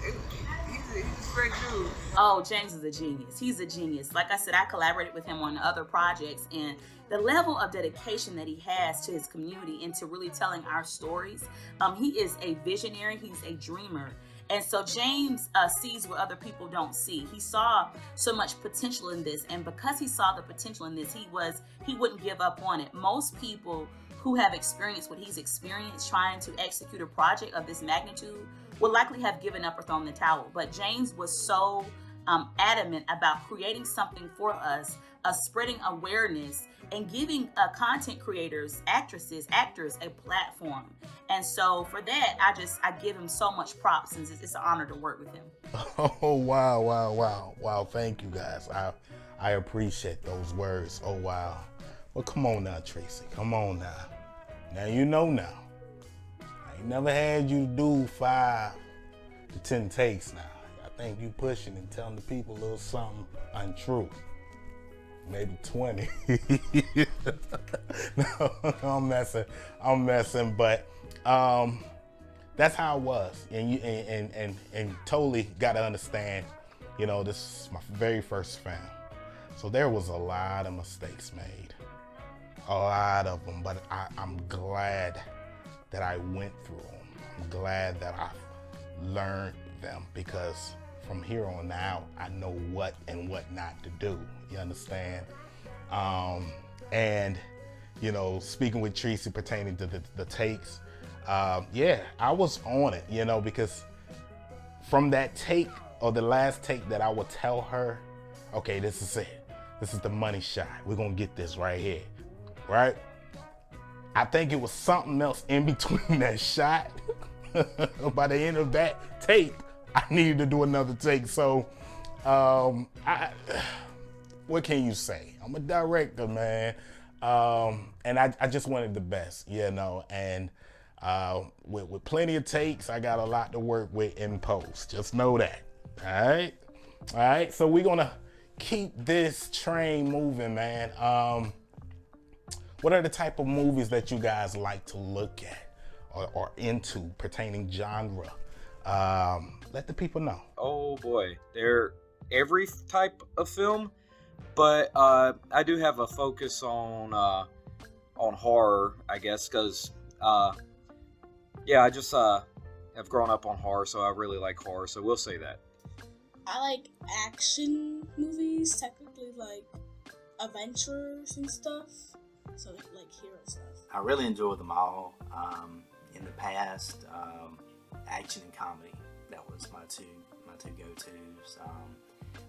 S11: he's a great dude.
S12: Oh, James is a genius. He's a genius. Like I said, I collaborated with him on other projects, and the level of dedication that he has to his community and to really telling our stories. He is a visionary. He's a dreamer. And so James sees what other people don't see. He saw so much potential in this, and because he saw the potential in this, he wouldn't give up on it. Most people who have experienced what he's experienced trying to execute a project of this magnitude would likely have given up or thrown the towel. But James was so adamant about creating something for us spreading awareness and giving content creators, actresses, actors a platform. And so for that, I give him so much props, since it's an honor to work with him.
S1: Oh, wow. Thank you, guys. I appreciate those words. Oh, wow. Well, come on now, Tracy. Come on now. Now you know now. I ain't never had you do 5 to 10 takes now. I think you pushing and telling the people a little something untrue. Maybe 20. No, I'm messing, but that's how it was. And you and totally gotta understand, you know, this is my very first film. So there was a lot of mistakes made. A lot of them, but I'm glad that I went through them. I'm glad that I learned them, because from here on out, I know what and what not to do. You understand? And, you know, speaking with Tracy pertaining to the takes, yeah, I was on it, you know, because from that take, or the last take, that I would tell her, okay, this is it. This is the money shot. We're going to get this right here, right? I think it was something else in between that shot. By the end of that take, I needed to do another take. So, what can you say? I'm a director, man. And I just wanted the best, you know, and with plenty of takes, I got a lot to work with in post. Just know that. All right. So we're gonna keep this train moving, man. What are the type of movies that you guys like to look at or into pertaining genre? Let the people know.
S7: Oh boy, they're every type of film, but I do have a focus on horror, I guess, because I just have grown up on horror, so I really like horror. So we'll say that.
S4: I like action movies, technically like adventures and stuff. So like hero stuff.
S3: I really enjoy them all. In the past, action and comedy, that was my two go-tos.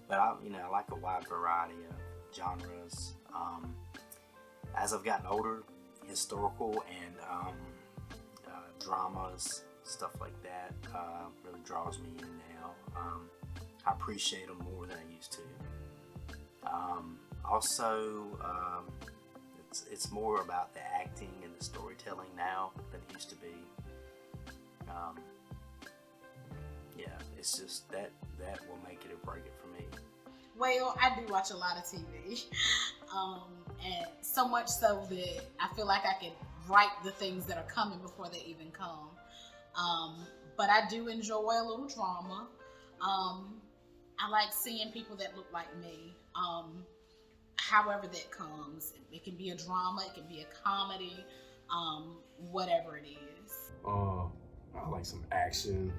S3: But I like a wide variety of genres. As I've gotten older, historical and dramas, stuff like that, really draws me in now. I appreciate them more than I used to. Also, it's more about the acting and the storytelling now than it used to be. It's just that will make it or break it for me.
S6: Well, I do watch a lot of TV, and so much so that I feel like I can write the things that are coming before they even come. But I do enjoy a little drama. I like seeing people that look like me. However that comes, it can be a drama, it can be a comedy, whatever it is.
S13: I like some action.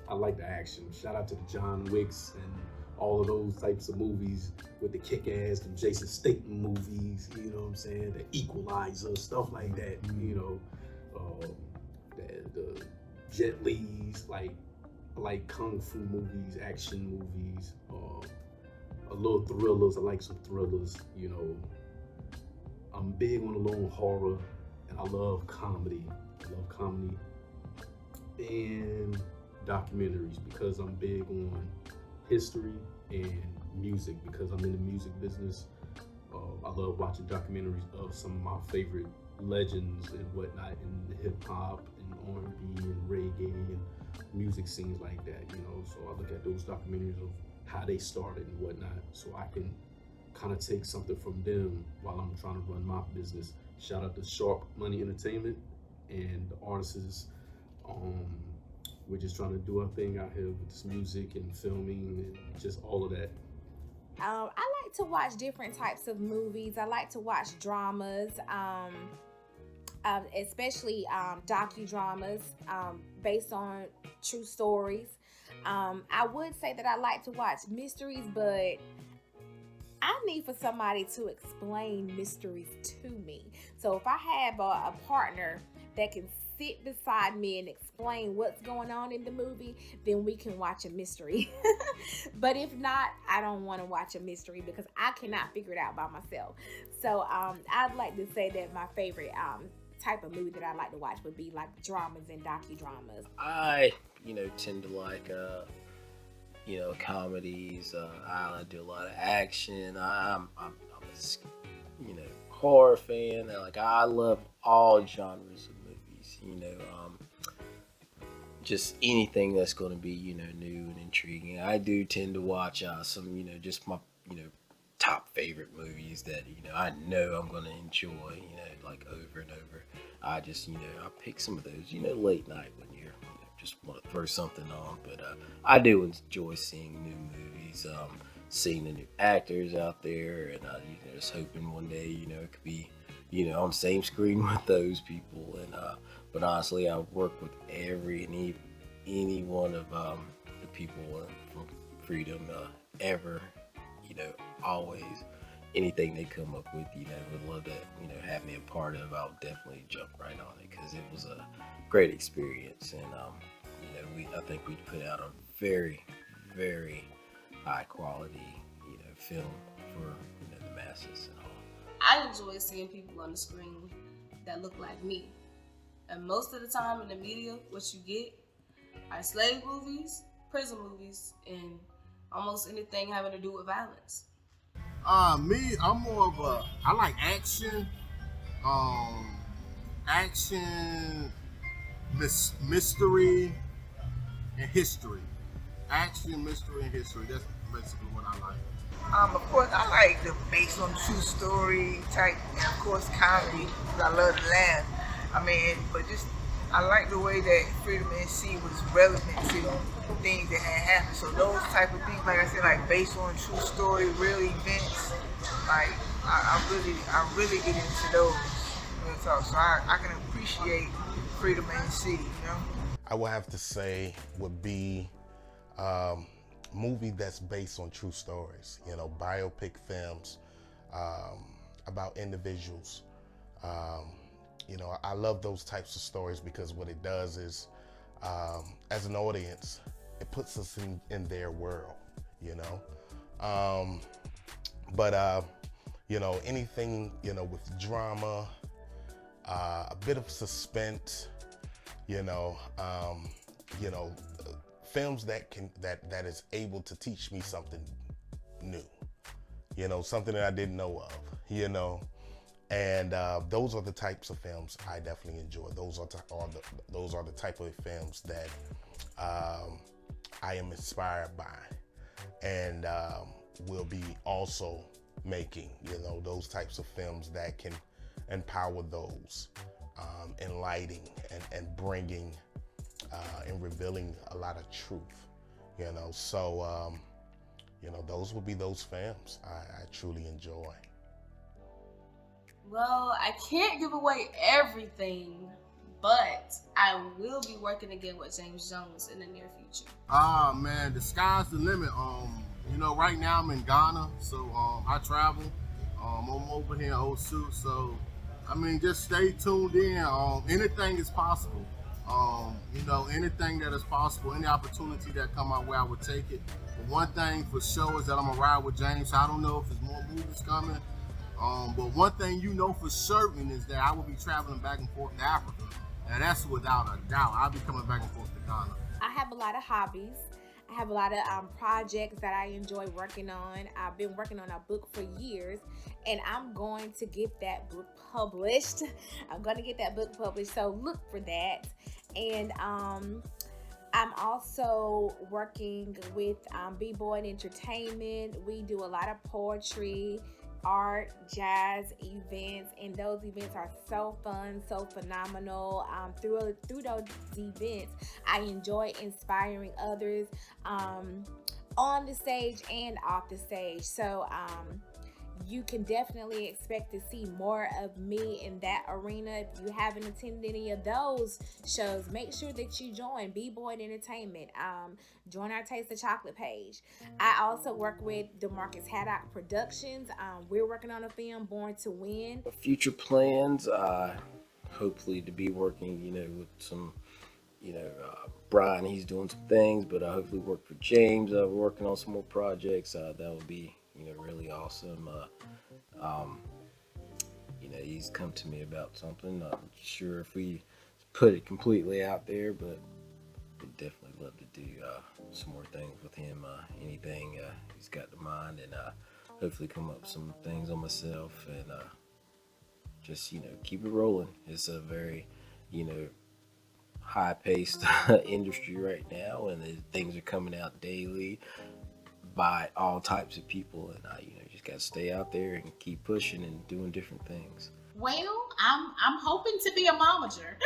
S13: I like the action. Shout out to the John Wicks and all of those types of movies with the kick-ass and Jason Statham movies, you know what I'm saying? The Equalizer, stuff like that, you know. The Jet Li's, like kung fu movies, action movies, a little thrillers. I like some thrillers, you know. I'm big on a little horror, and I love comedy. And documentaries, because I'm big on history and music, because I'm in the music business. I love watching documentaries of some of my favorite legends and whatnot in hip hop and R&B and reggae and music scenes like that, you know. So I look at those documentaries of how they started and whatnot, so I can kind of take something from them while I'm trying to run my business. Shout out to Sharp Money Entertainment and the artists. We're just trying to do our thing out here with this music and filming and just all of that.
S10: I like to watch different types of movies. I like to watch dramas, especially docudramas based on true stories. I would say that I like to watch mysteries, but I need for somebody to explain mysteries to me. So if I have a partner that can sit beside me and explain what's going on in the movie, then we can watch a mystery. But if not, I don't want to watch a mystery because I cannot figure it out by myself. So I'd like to say that my favorite type of movie that I like to watch would be like dramas and docudramas.
S5: I, tend to like, comedies. I do a lot of action. I'm a, horror fan. Like, I love all genres of movies. Just anything that's going to be, new and intriguing. I do tend to watch some, just my, top favorite movies that, I know I'm going to enjoy, like over and over. I just, I pick some of those, late night when you're, just want to throw something on. But I do enjoy seeing new movies, seeing the new actors out there, and just hoping one day, it could be, on the same screen with those people. And but honestly, I work with every and any one of the people from Freedom ever, always. Anything they come up with, would love to, have me a part of. I'll definitely jump right on it because it was a great experience, and I think we put out a very, very high quality, film for the masses and all.
S2: I enjoy seeing people on the screen that look like me, and most of the time in the media, what you get are slave movies, prison movies, and almost anything having to do with violence.
S9: I'm more of I like action, mystery, and history. Action, mystery, and history. That's basically what I like.
S11: Of course, I like the based on true story type, and of course, comedy. I love to laugh. I like the way that Freedom NC was relevant to things that had happened. So those type of things, like I said, like based on true story, real events, like I really get into those. So I can appreciate Freedom NC,
S1: I would have to say would be movie that's based on true stories, biopic films about individuals. I love those types of stories because what it does is, as an audience, it puts us in their world, anything, with drama, a bit of suspense, films that is able to teach me something new, something that I didn't know of, and those are the types of films I definitely enjoy. Those are the type of films that I am inspired by, and will be also making, those types of films that can empower those, enlightening and bringing and revealing a lot of truth, So, those would be those films I truly enjoy.
S2: Well, I can't give away everything, but I will be working again with James Jones in the near future.
S9: Man, the sky's the limit. Right now I'm in Ghana, so I travel. I'm over here in Osu, so just stay tuned in. Anything is possible. Anything that is possible, any opportunity that come my way, I would take it. But one thing for sure is that I'm gonna ride with James. I don't know if there's more movies coming. But one thing for certain is that I will be traveling back and forth to Africa. And that's without a doubt. I'll be coming back and forth to Ghana.
S10: I have a lot of hobbies. I have a lot of projects that I enjoy working on. I've been working on a book for years, and I'm going to get that book published. So look for that. And I'm also working with B-Boy Entertainment. We do a lot of poetry, art, jazz events, and those events are so fun, so phenomenal. Through those events, I enjoy inspiring others on the stage and off the stage. So you can definitely expect to see more of me in that arena. If you haven't attended any of those shows, make sure that you join B-Boy Entertainment. Join our Taste of Chocolate page. I also work with DeMarcus Haddock Productions. We're working on a film, Born to Win.
S5: Future plans, hopefully to be working, with some, Brian, he's doing some things, but I hopefully work for James. We're working on some more projects. That would be, really awesome. He's come to me about something. Not sure if we put it completely out there, but would definitely love to do some more things with him. Anything he's got to mind, and hopefully come up with some things on myself, and just keep it rolling. It's a very high-paced industry right now, and things are coming out daily by all types of people, and just got to stay out there and keep pushing and doing different things.
S6: Well, I'm hoping to be a momager.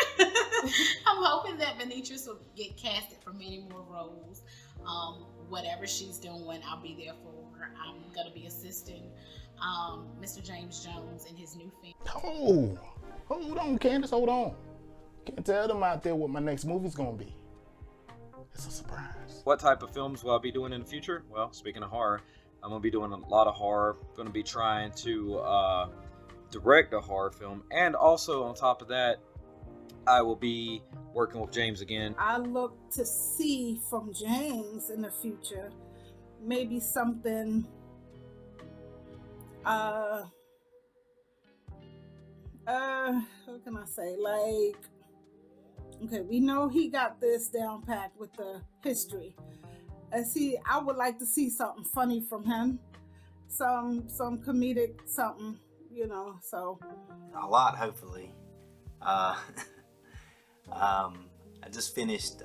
S6: I'm hoping that Venetris will get casted for many more roles. Whatever she's doing, I'll be there for her. I'm gonna be assisting Mr. James Jones in his new film.
S1: Oh, hold on, Candace, hold on. Can't tell them out there what my next movie's gonna be. It's a surprise.
S7: What type of films will I be doing in the future? Well, speaking of horror, I'm gonna be doing a lot of horror. Going to be trying to direct a horror film, and also on top of that, I will be working with James again.
S8: I look to see from James in the future maybe something what can I say, like, okay, we know he got this down packed with the history. And see, I would like to see something funny from him, some comedic something, so
S3: A lot, hopefully. I just finished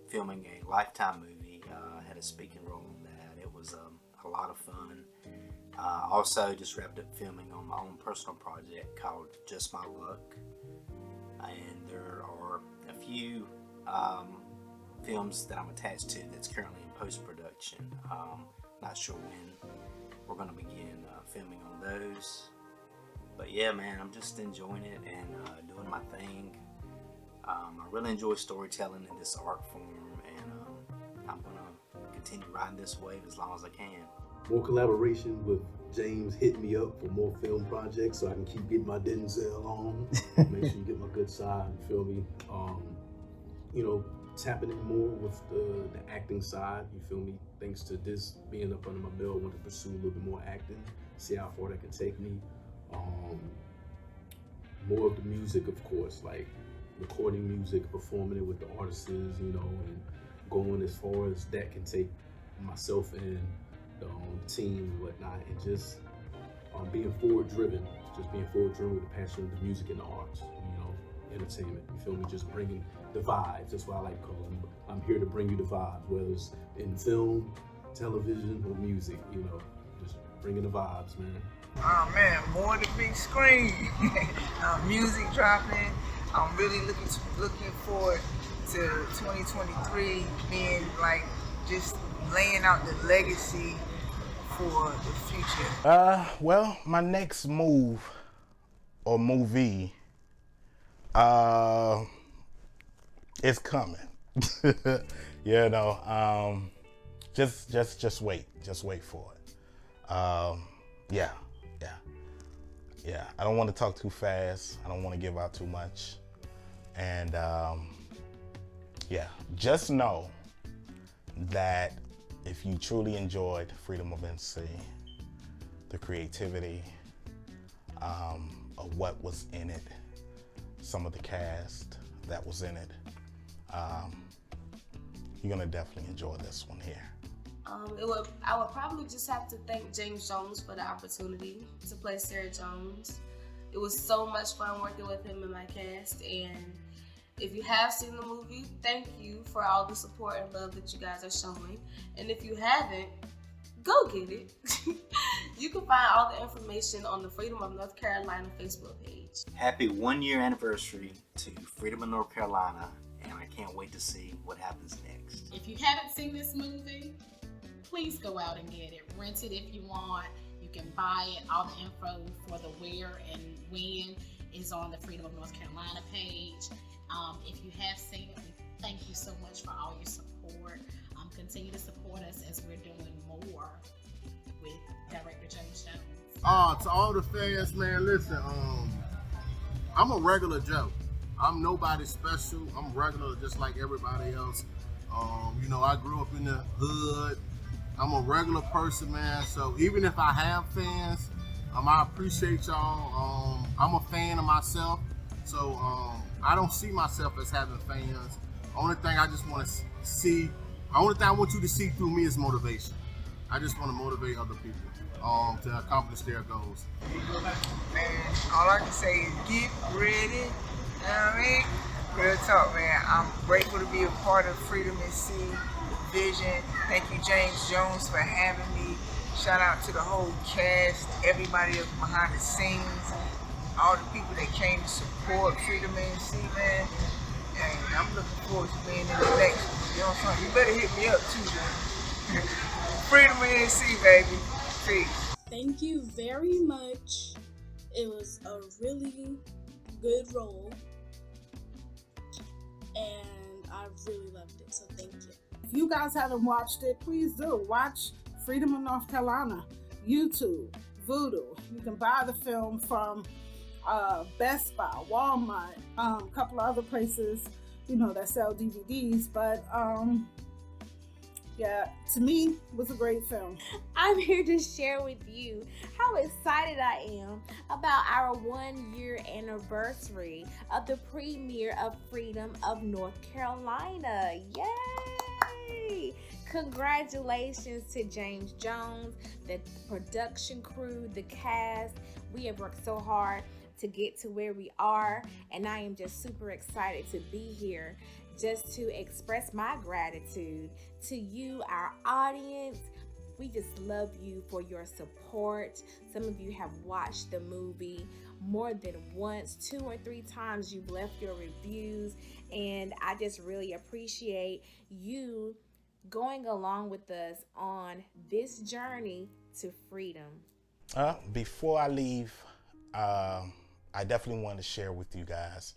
S3: filming a Lifetime movie. I had a speaking role in that. It was a lot of fun. Also just wrapped up filming on my own personal project called Just My Luck. And there are a few films that I'm attached to that's currently in post-production. Not sure when we're going to begin filming on those. But yeah, man, I'm just enjoying it and doing my thing. I really enjoy storytelling in this art form, and I'm going to continue riding this wave as long as I can.
S13: More collaboration with James. Hit me up for more film projects so I can keep getting my Denzel on. Make sure you get my good side, you feel me? Tapping in more with the acting side, you feel me? Thanks to this being up under my belt, I want to pursue a little bit more acting, see how far that can take me. More of the music, of course, like recording music, performing it with the artists, and going as far as that can take myself and the team and whatnot, and just being forward driven with the passion of the music and the arts, entertainment, you feel me? Just bringing the vibes. That's what I like to call them. I'm here to bring you the vibes, whether it's in film, television, or music, just bringing the vibes, man.
S11: Oh man, more the big screen. Music dropping. I'm really looking forward to 2023 being like just laying out the legacy for the future.
S1: Well, my next move or movie is coming. Just wait for it. Yeah. I don't want to talk too fast. I don't want to give out too much. And just know that if you truly enjoyed Freedom of NC, the creativity of what was in it, some of the cast that was in it, you're gonna definitely enjoy this one here.
S2: I would probably just have to thank James Jones for the opportunity to play Sarah Jones. It was so much fun working with him in my cast, and if you have seen the movie, thank you for all the support and love that you guys are showing. And if you haven't, go get it. You can find all the information on the Freedom of North Carolina Facebook page.
S3: Happy 1-year anniversary to Freedom of North Carolina, and I can't wait to see what happens next.
S6: If you haven't seen this movie, please go out and get it. Rent it if you want. You can buy it. All the info for the where and when is on the Freedom of North Carolina page. If you have seen it, thank you so much for all your support. Continue to support us as we're doing more with Director James Jones.
S9: To all the fans, man, listen, I'm a regular Joe. I'm nobody special. I'm regular, just like everybody else. You know, I grew up in the hood. I'm a regular person, man. So even if I have fans, I appreciate y'all. I'm a fan of myself. So I don't see myself as having fans. Only thing I just want to see, only thing I want you to see through me is motivation. I just want to motivate other people to accomplish their goals.
S11: Man, all I can say is get ready. You know what I mean? Real talk, man. I'm grateful to be a part of Freedom NC Vision. Thank you, James Jones, for having me. Shout out to the whole cast, everybody that's behind the scenes, all the people that came to support Freedom NC, man. And I'm looking forward to being in the next one. You know what I'm saying? You better hit me up too, man. Freedom NC, baby. Peace.
S4: Thank you very much. It was a really good role, and I really loved it, so thank you.
S8: If you guys haven't watched it, please do. Watch Freedom of North Carolina, YouTube, Vudu. You can buy the film from Best Buy, Walmart, a couple of other places, you know, that sell DVDs. But yeah, to me, it was a great film.
S10: I'm here to share with you how excited I am about our 1-year anniversary of the premiere of Freedom of North Carolina. Yay! Congratulations to James Jones, the production crew, the cast. We have worked so hard to get to where we are, and I am just super excited to be here just to express my gratitude to you, our audience. We just love you for your support. Some of you have watched the movie more than once, 2 or 3 times you've left your reviews, and I just really appreciate you going along with us on this journey to freedom.
S1: Before I leave, I definitely want to share with you guys,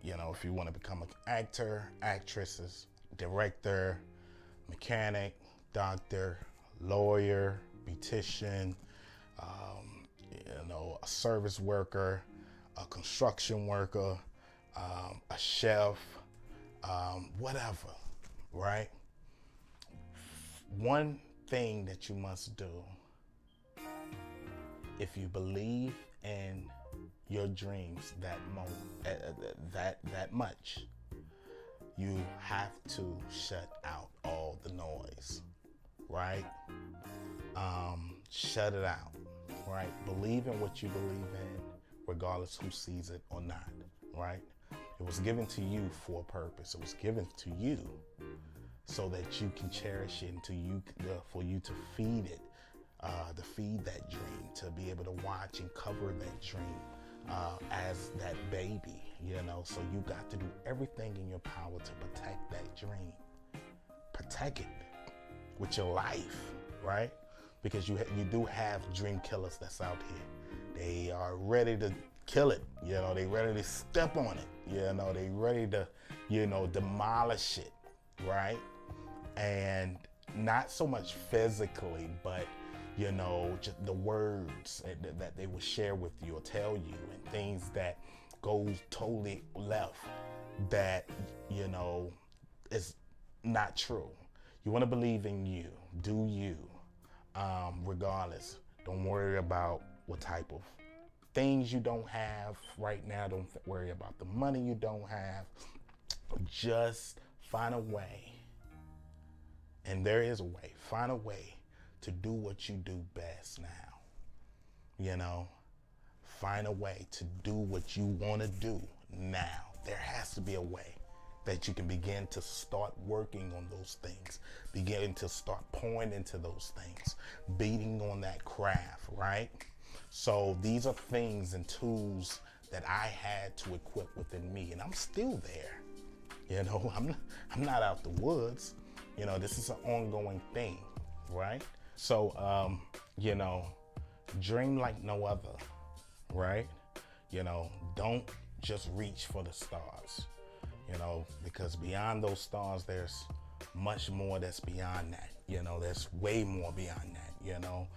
S1: you know, if you want to become an actor, actresses, director, mechanic, doctor, lawyer, beautician, you know, a service worker, a construction worker, a chef, whatever, right? One thing that you must do, if you believe in your dreams that much, you have to shut out all the noise, right? Shut it out, right? Believe in what you believe in, regardless who sees it or not, right? It was given to you for a purpose. It was given to you so that you can cherish it, and for you to feed it, to feed that dream, to be able to watch and cover that dream as that baby, you know. So you got to do everything in your power to protect that dream. Protect it with your life, right? Because you do have dream killers that's out here. They are ready to kill it, you know. They ready to step on it, you know. They ready to, you know, demolish it, right? And not so much physically, but you know, just the words that they will share with you or tell you, and things that goes totally left that, you know, is not true. You want to believe in you, do you, regardless. Don't worry about what type of things you don't have right now. Don't worry about the money you don't have. Just find a way, and there is a way, find a way to do what you do best now. You know, find a way to do what you want to do now. There has to be a way that you can begin to start working on those things, begin to start pouring into those things, beating on that craft, right? So these are things and tools that I had to equip within me, and I'm still there. You know, I'm not out the woods. You know, this is an ongoing thing, right? So, you know, dream like no other, right? You know, don't just reach for the stars, you know, because beyond those stars, there's much more that's beyond that. You know, there's way more beyond that, you know.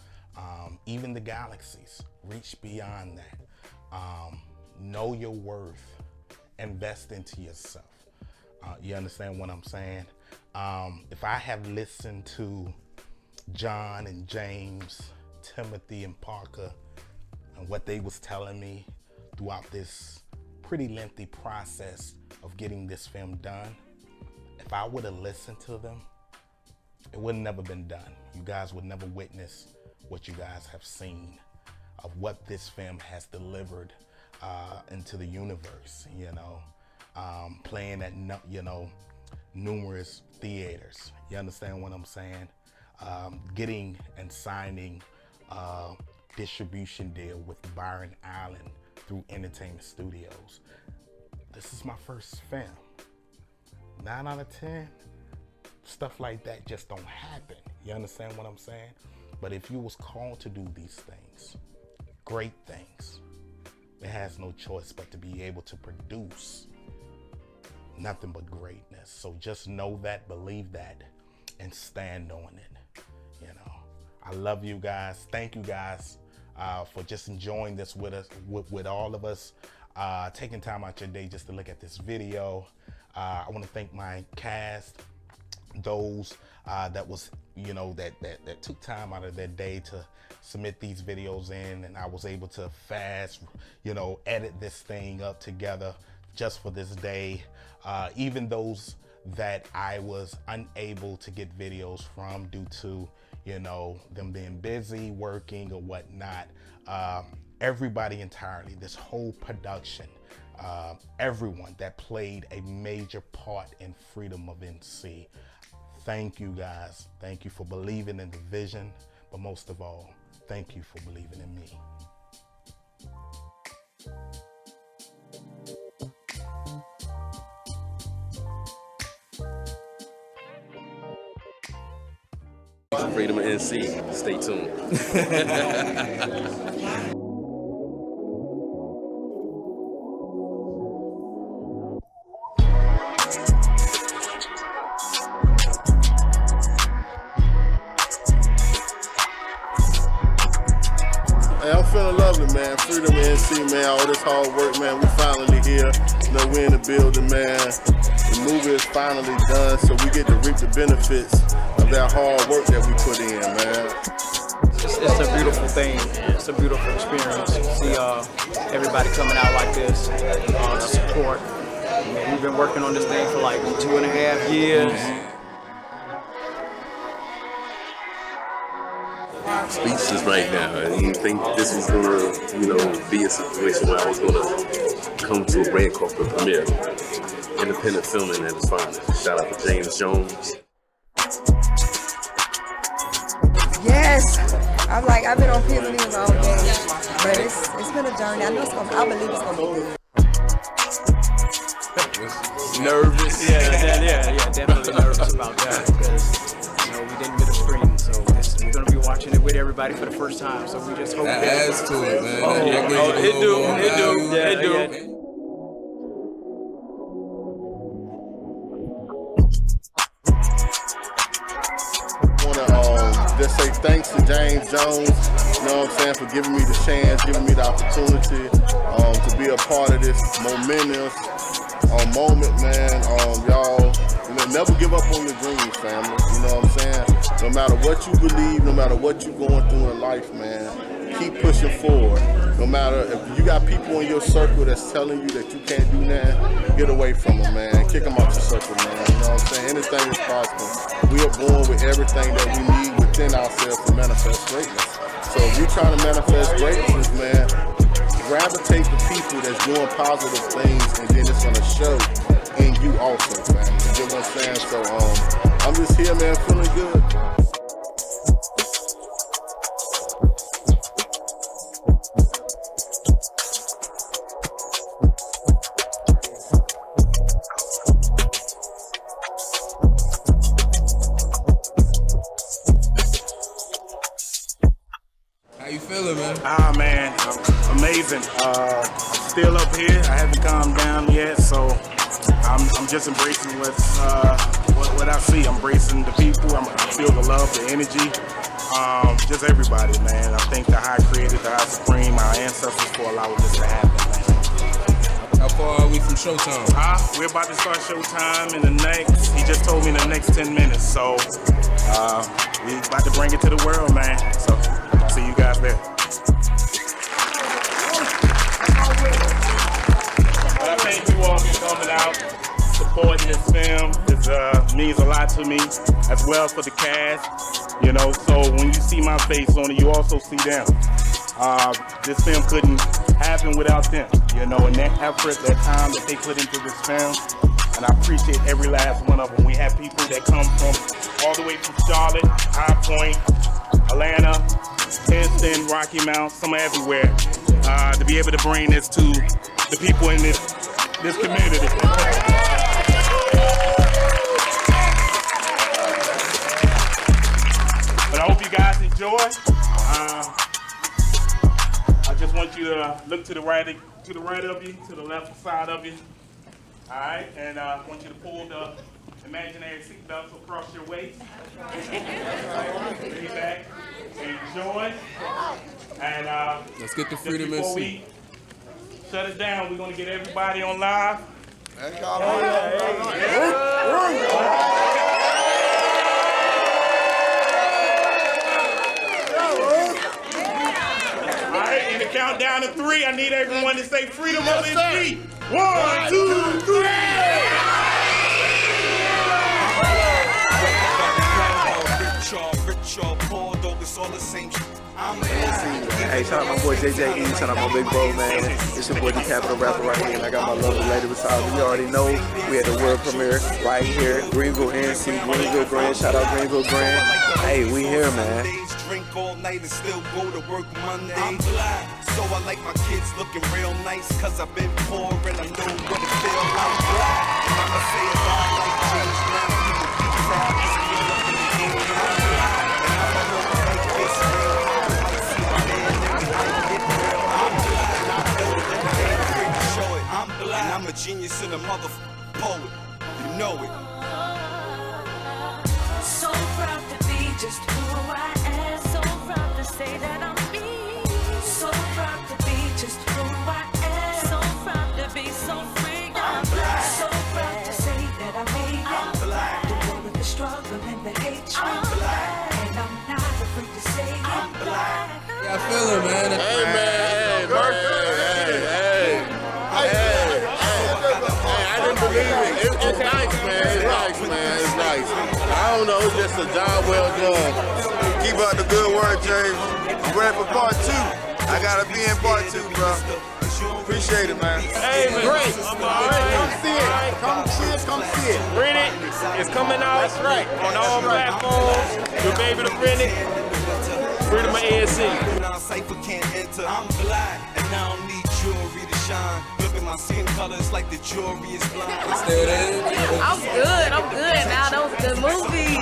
S1: Even the galaxies, reach beyond that. Know your worth. Invest into yourself. You understand what I'm saying? If I have listened to John and James, Timothy and Parker, and what they was telling me throughout this pretty lengthy process of getting this film done, if I would have listened to them, it would have never been done. You guys would never witness what you guys have seen of what this film has delivered into the universe, you know, playing at, you know, numerous theaters. You understand what I'm saying? Getting and signing a distribution deal with Byron Allen through Entertainment Studios. This is my first film. 9 out of 10, stuff like that just don't happen. You understand what I'm saying? But if you was called to do these things, great things, it has no choice but to be able to produce nothing but greatness. So just know that, believe that, and stand on it. You know, I love you guys. Thank you guys for just enjoying this with us, with all of us, taking time out your day just to look at this video. I want to thank my cast, those that was, you know, that took time out of their day to submit these videos in, and I was able to fast, you know, edit this thing up together just for this day. Even those that I was unable to get videos from due to, you know, them being busy working or whatnot. Everybody entirely, this whole production, everyone that played a major part in Freedom of NC. Thank you guys. Thank you for believing in the vision, but most of all, thank you for believing in me.
S14: Freedom of NC. Stay tuned.
S9: Hey, I'm feeling lovely, man. Freedom of NC, man. All this hard work, man. We finally here. You know, we in the building, man. The movie is finally done, so we get to reap the benefits of that hard work that we put in, man.
S15: It's a beautiful thing. It's a beautiful experience to see everybody coming out like this to support. I mean, we've been working on this thing for like 2.5 years.
S14: Speechless right now. I didn't think this was gonna, you know, be a situation where I was gonna come to a red carpet premiere. Independent filming at its finest. Shout out to James Jones.
S16: Yes, I've been on pins and needles all day, but it's been a journey. I know it's gonna. I believe it's gonna be good.
S14: Nervous.
S15: Yeah, definitely nervous about that because you know we didn't get a screen, so we're gonna be watching it with everybody for the first time. So we just hope
S14: that adds to it, man.
S15: It do.
S9: Just say thanks to James Jones, you know what I'm saying, for giving me the chance, giving me the opportunity to be a part of this momentous moment, man. Y'all, you know, never give up on your dreams, family. You know what I'm saying? No matter what you believe, no matter what you're going through in life, man, keep pushing forward. No matter if you got people in your circle that's telling you that you can't do that, get away from them, man. Kick them out your circle, man. You know what I'm saying? Anything is possible. We are born with everything that we need within ourselves to manifest greatness. So if you're trying to manifest greatness, man, gravitate to people that's doing positive things, and then it's gonna show in you also, man. You know what I'm saying? So I'm just here, man, feeling good.
S1: Man, amazing. Still up here. I haven't calmed down yet, so I'm just embracing what I see. I'm embracing the people. I feel the love, the energy. just everybody, man. I thank the High Creator, the High Supreme, our ancestors for allowing this to happen, man.
S17: How far are we from showtime?
S1: We're about to start showtime in the next, he just told me in the next 10 minutes. So, we about to bring it to the world, man. So, I'll see you guys there. But I thank you all for coming out, supporting this film. It means a lot to me, as well as for the cast. You know, so when you see my face on it, you also see them. This film couldn't happen without them, you know, and that effort, that time that they put into this film, and I appreciate every last one of them. We have people that come from all the way from Charlotte, High Point, Atlanta, Kinston, Rocky Mount, some are everywhere, to be able to bring this to the people in this community. But I hope you guys enjoy. I just want you to look to the right of you, to the left side of you. All right, and I want you to pull the imaginary seatbelts across your waist. Lean back, enjoy, and
S17: let's get the Freedom
S1: before
S17: NC.
S1: We shut it down, we're gonna get everybody on live. In the countdown to 3, I need everyone to say freedom of NC. 1, 2, 3.
S18: Hey, shout out my boy JJ E, shout out my big bro, man. It's your boy the Capital Rapper right here, and I got my lovely lady beside me. You already know we had the world premiere right here, Greenville NC, Greenville Grand. Shout out Greenville Grand. Hey, we here, man.
S19: Drink all night and still go to work Monday. I'm black, so I like my kids looking real nice, cause I've been poor and I know what it feels like. I'm black, and I'ma say it all like change now. People be proud to see me up in the game. I'm black, and I'ma hold my head this real. I might see my man and we might get real. I'm black, and I know that they ain't afraid to show it. I'm black, and I'm a genius and a motherfucking poet. You know it.
S20: So proud to be just who I am. So proud to say that I'm me. So proud to be just who I am. So proud to be so free. I'm black. So proud to say that I'm me. I'm black. The one with the struggle and the hatred. I'm black. And I'm not afraid to say I'm black.
S17: Yeah, I feel it, man.
S9: Hey, man. Hey. I didn't believe it. It's nice, man. It's nice, man. It's nice. I don't know. It's just a job well done.
S21: Keep up the good work, James. I'm ready for part 2. I gotta be in part 2, bro. Appreciate it, man.
S22: Hey, man. Great. Come see it. Come see it. Come see it. Rent it. It's coming out. That's right. On all platforms. You'll be able to rent it. Freedom of NC.
S19: Cypher can't enter. I'm black, and I don't need jewelry to shine. Look at my skin colors like the jewelry is blind.
S23: I'm good. Now that was a good movie.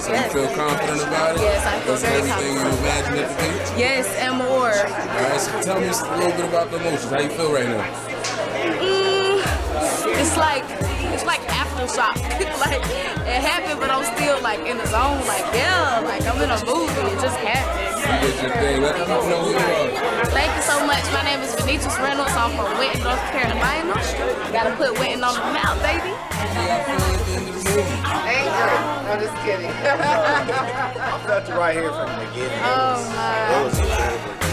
S17: So you feel confident about it?
S23: Yes, I feel very
S17: confident. Everything you imagine it to be?
S23: Yes, and more.
S17: All right, so tell me a little bit about the emotions. How you feel right now?
S23: It's like aftershock. Like it happened, but I'm still like in the zone. Like like I'm in a movie. It just happened.
S17: You did your thing. Let them know who you are.
S23: Thank you so much. My name is Venitus Reynolds. I'm from Winton, North Carolina. Gotta put Winton on the map, baby. Angry. I'm just kidding.
S3: I felt you right here from the beginning.
S23: Oh my.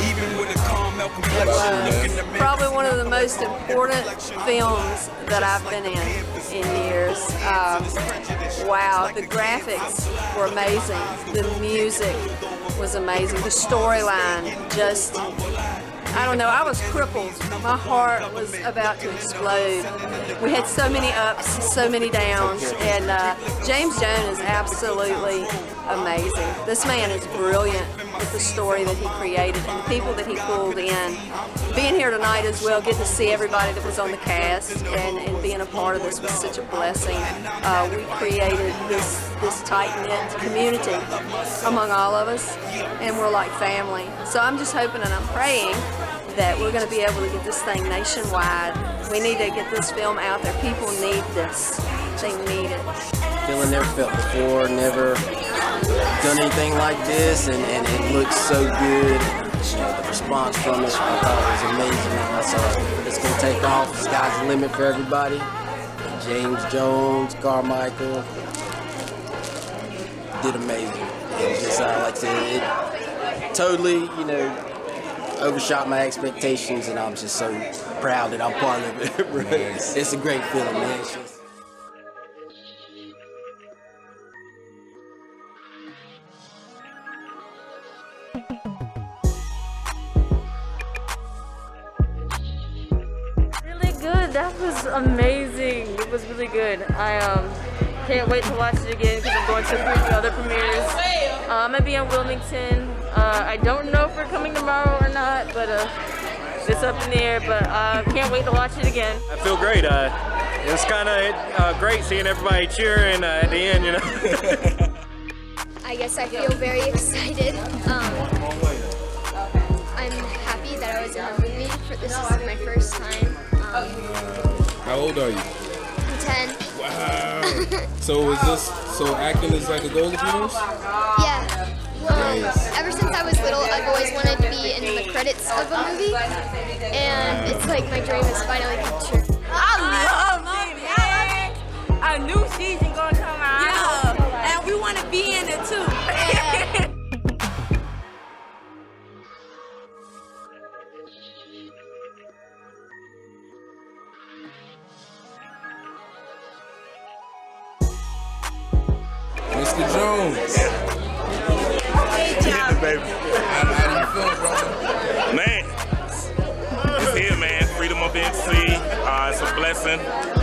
S19: Even with a caramel complexion,
S24: probably one of the most important films that I've been in years. Wow, the graphics were amazing. The music was amazing. The storyline just, I don't know, I was crippled. My heart was about to explode. We had so many ups, so many downs, and James Jones is absolutely amazing. This man is brilliant with the story that he created and the people that he pulled in. Being here tonight as well, getting to see everybody that was on the cast and being a part of this was such a blessing. We created this tight-knit community among all of us, and we're like family. So I'm just hoping and I'm praying that we're going to be able to get this thing nationwide. We need to get this film out there. People need this. They need it.
S5: Feeling never felt before, never done anything like this, and it looks so good. You know, the response from it, I thought it was amazing. I said, it's going to take off. The sky's the limit for everybody. James Jones, Carmichael did amazing. It just, like I said, it totally, you know, overshot my expectations, and I'm just so proud that I'm part of it. Nice. It's a great feeling, man. It's just...
S2: Really good. That was amazing. It was really good. I can't wait to watch it again because I'm going to a few other premieres. I'm gonna be in Wilmington. I don't know if we're coming tomorrow or not, but it's up in the air. But can't wait to watch it again.
S22: I feel great. It was kind of great seeing everybody cheering at the end, you know.
S7: I guess I feel very excited. I'm happy that I was in a movie. This is my first time.
S17: How old are you?
S7: I'm 10.
S17: Wow. So acting is like a goal of yours?
S7: Yeah.
S17: Nice.
S7: Ever since I was little, I've always wanted to be in the credits of a movie, and it's like my dream has finally come true.
S23: I love it, man. A new season gonna come out. Yeah, and we want to be in it too. Yeah.
S17: Mr. Jones.
S23: Great job,
S1: baby.
S17: How do you feel, brother?
S1: Man, it's here, man. Freedom of NC. It's a blessing.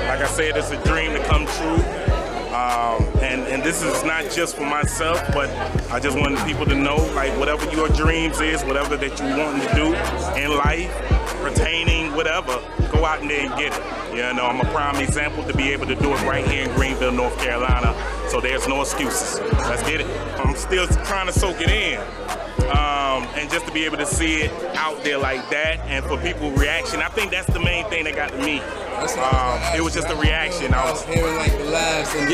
S1: Like I said, it's a dream to come true. And this is not just for myself, but I just want people to know, like, whatever your dreams is, whatever that you want to do in life, pertaining whatever, go out there and get it. You know, I'm a prime example to be able to do it right here in Greenville, North Carolina. So there's no excuses. Let's get it. I'm still trying to soak it in. And just to be able to see it out there like that, and for people's reaction, I think that's the main thing that got to me. It was just the reaction.
S17: I was hearing like the laughs and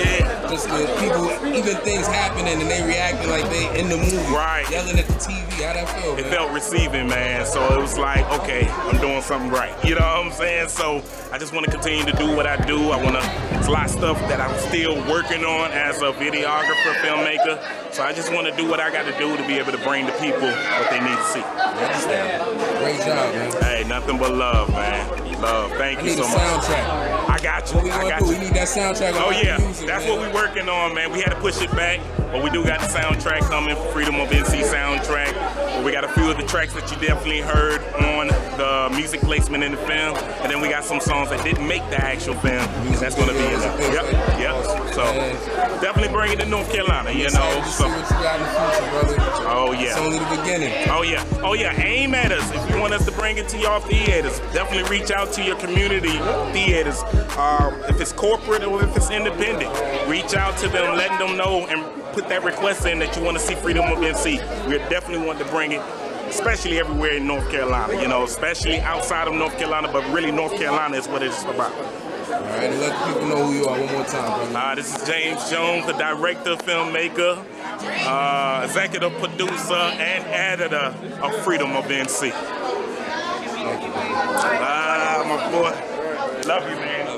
S17: just the people, even things happening and they reacting like they in the movie,
S1: right?
S17: Yelling at the TV. How that feel?
S1: It felt receiving, man. So it was like, okay, I'm doing something right. You know what I'm saying? So I just want to continue to do what I do. There's a lot of stuff that I'm still working on as a videographer, filmmaker. So I just want to do what I got to do to be able to bring the people what they need to see.
S17: Great job, man.
S1: Hey, nothing but love, man. Love. Thank you so much.
S17: Soundtrack.
S1: I got you. I got you.
S17: We need that soundtrack.
S1: Oh yeah, that's what we're working on, man. We had to push it back, but we do got the soundtrack coming, Freedom of NC soundtrack. But we got a few of the tracks that you definitely heard on the music placement in the film, and then we got some songs that didn't make the actual film. That's going to be in there. Yep. So definitely bring it to North Carolina, you know. So. Oh yeah.
S17: It's only the beginning.
S1: Oh yeah. Aim at us if you want us to bring it to your theaters. Definitely reach out to your community theaters. If it's corporate or if it's independent, reach out to them, letting them know, and put that request in that you want to see Freedom of NC. We definitely want to bring it, especially everywhere in North Carolina, you know, especially outside of North Carolina, but really North Carolina is what it's about.
S17: All right, and let people know who you are one more time, brother.
S1: This is James Jones, the director, filmmaker, executive producer, and editor of Freedom of NC. My boy. Love you, man.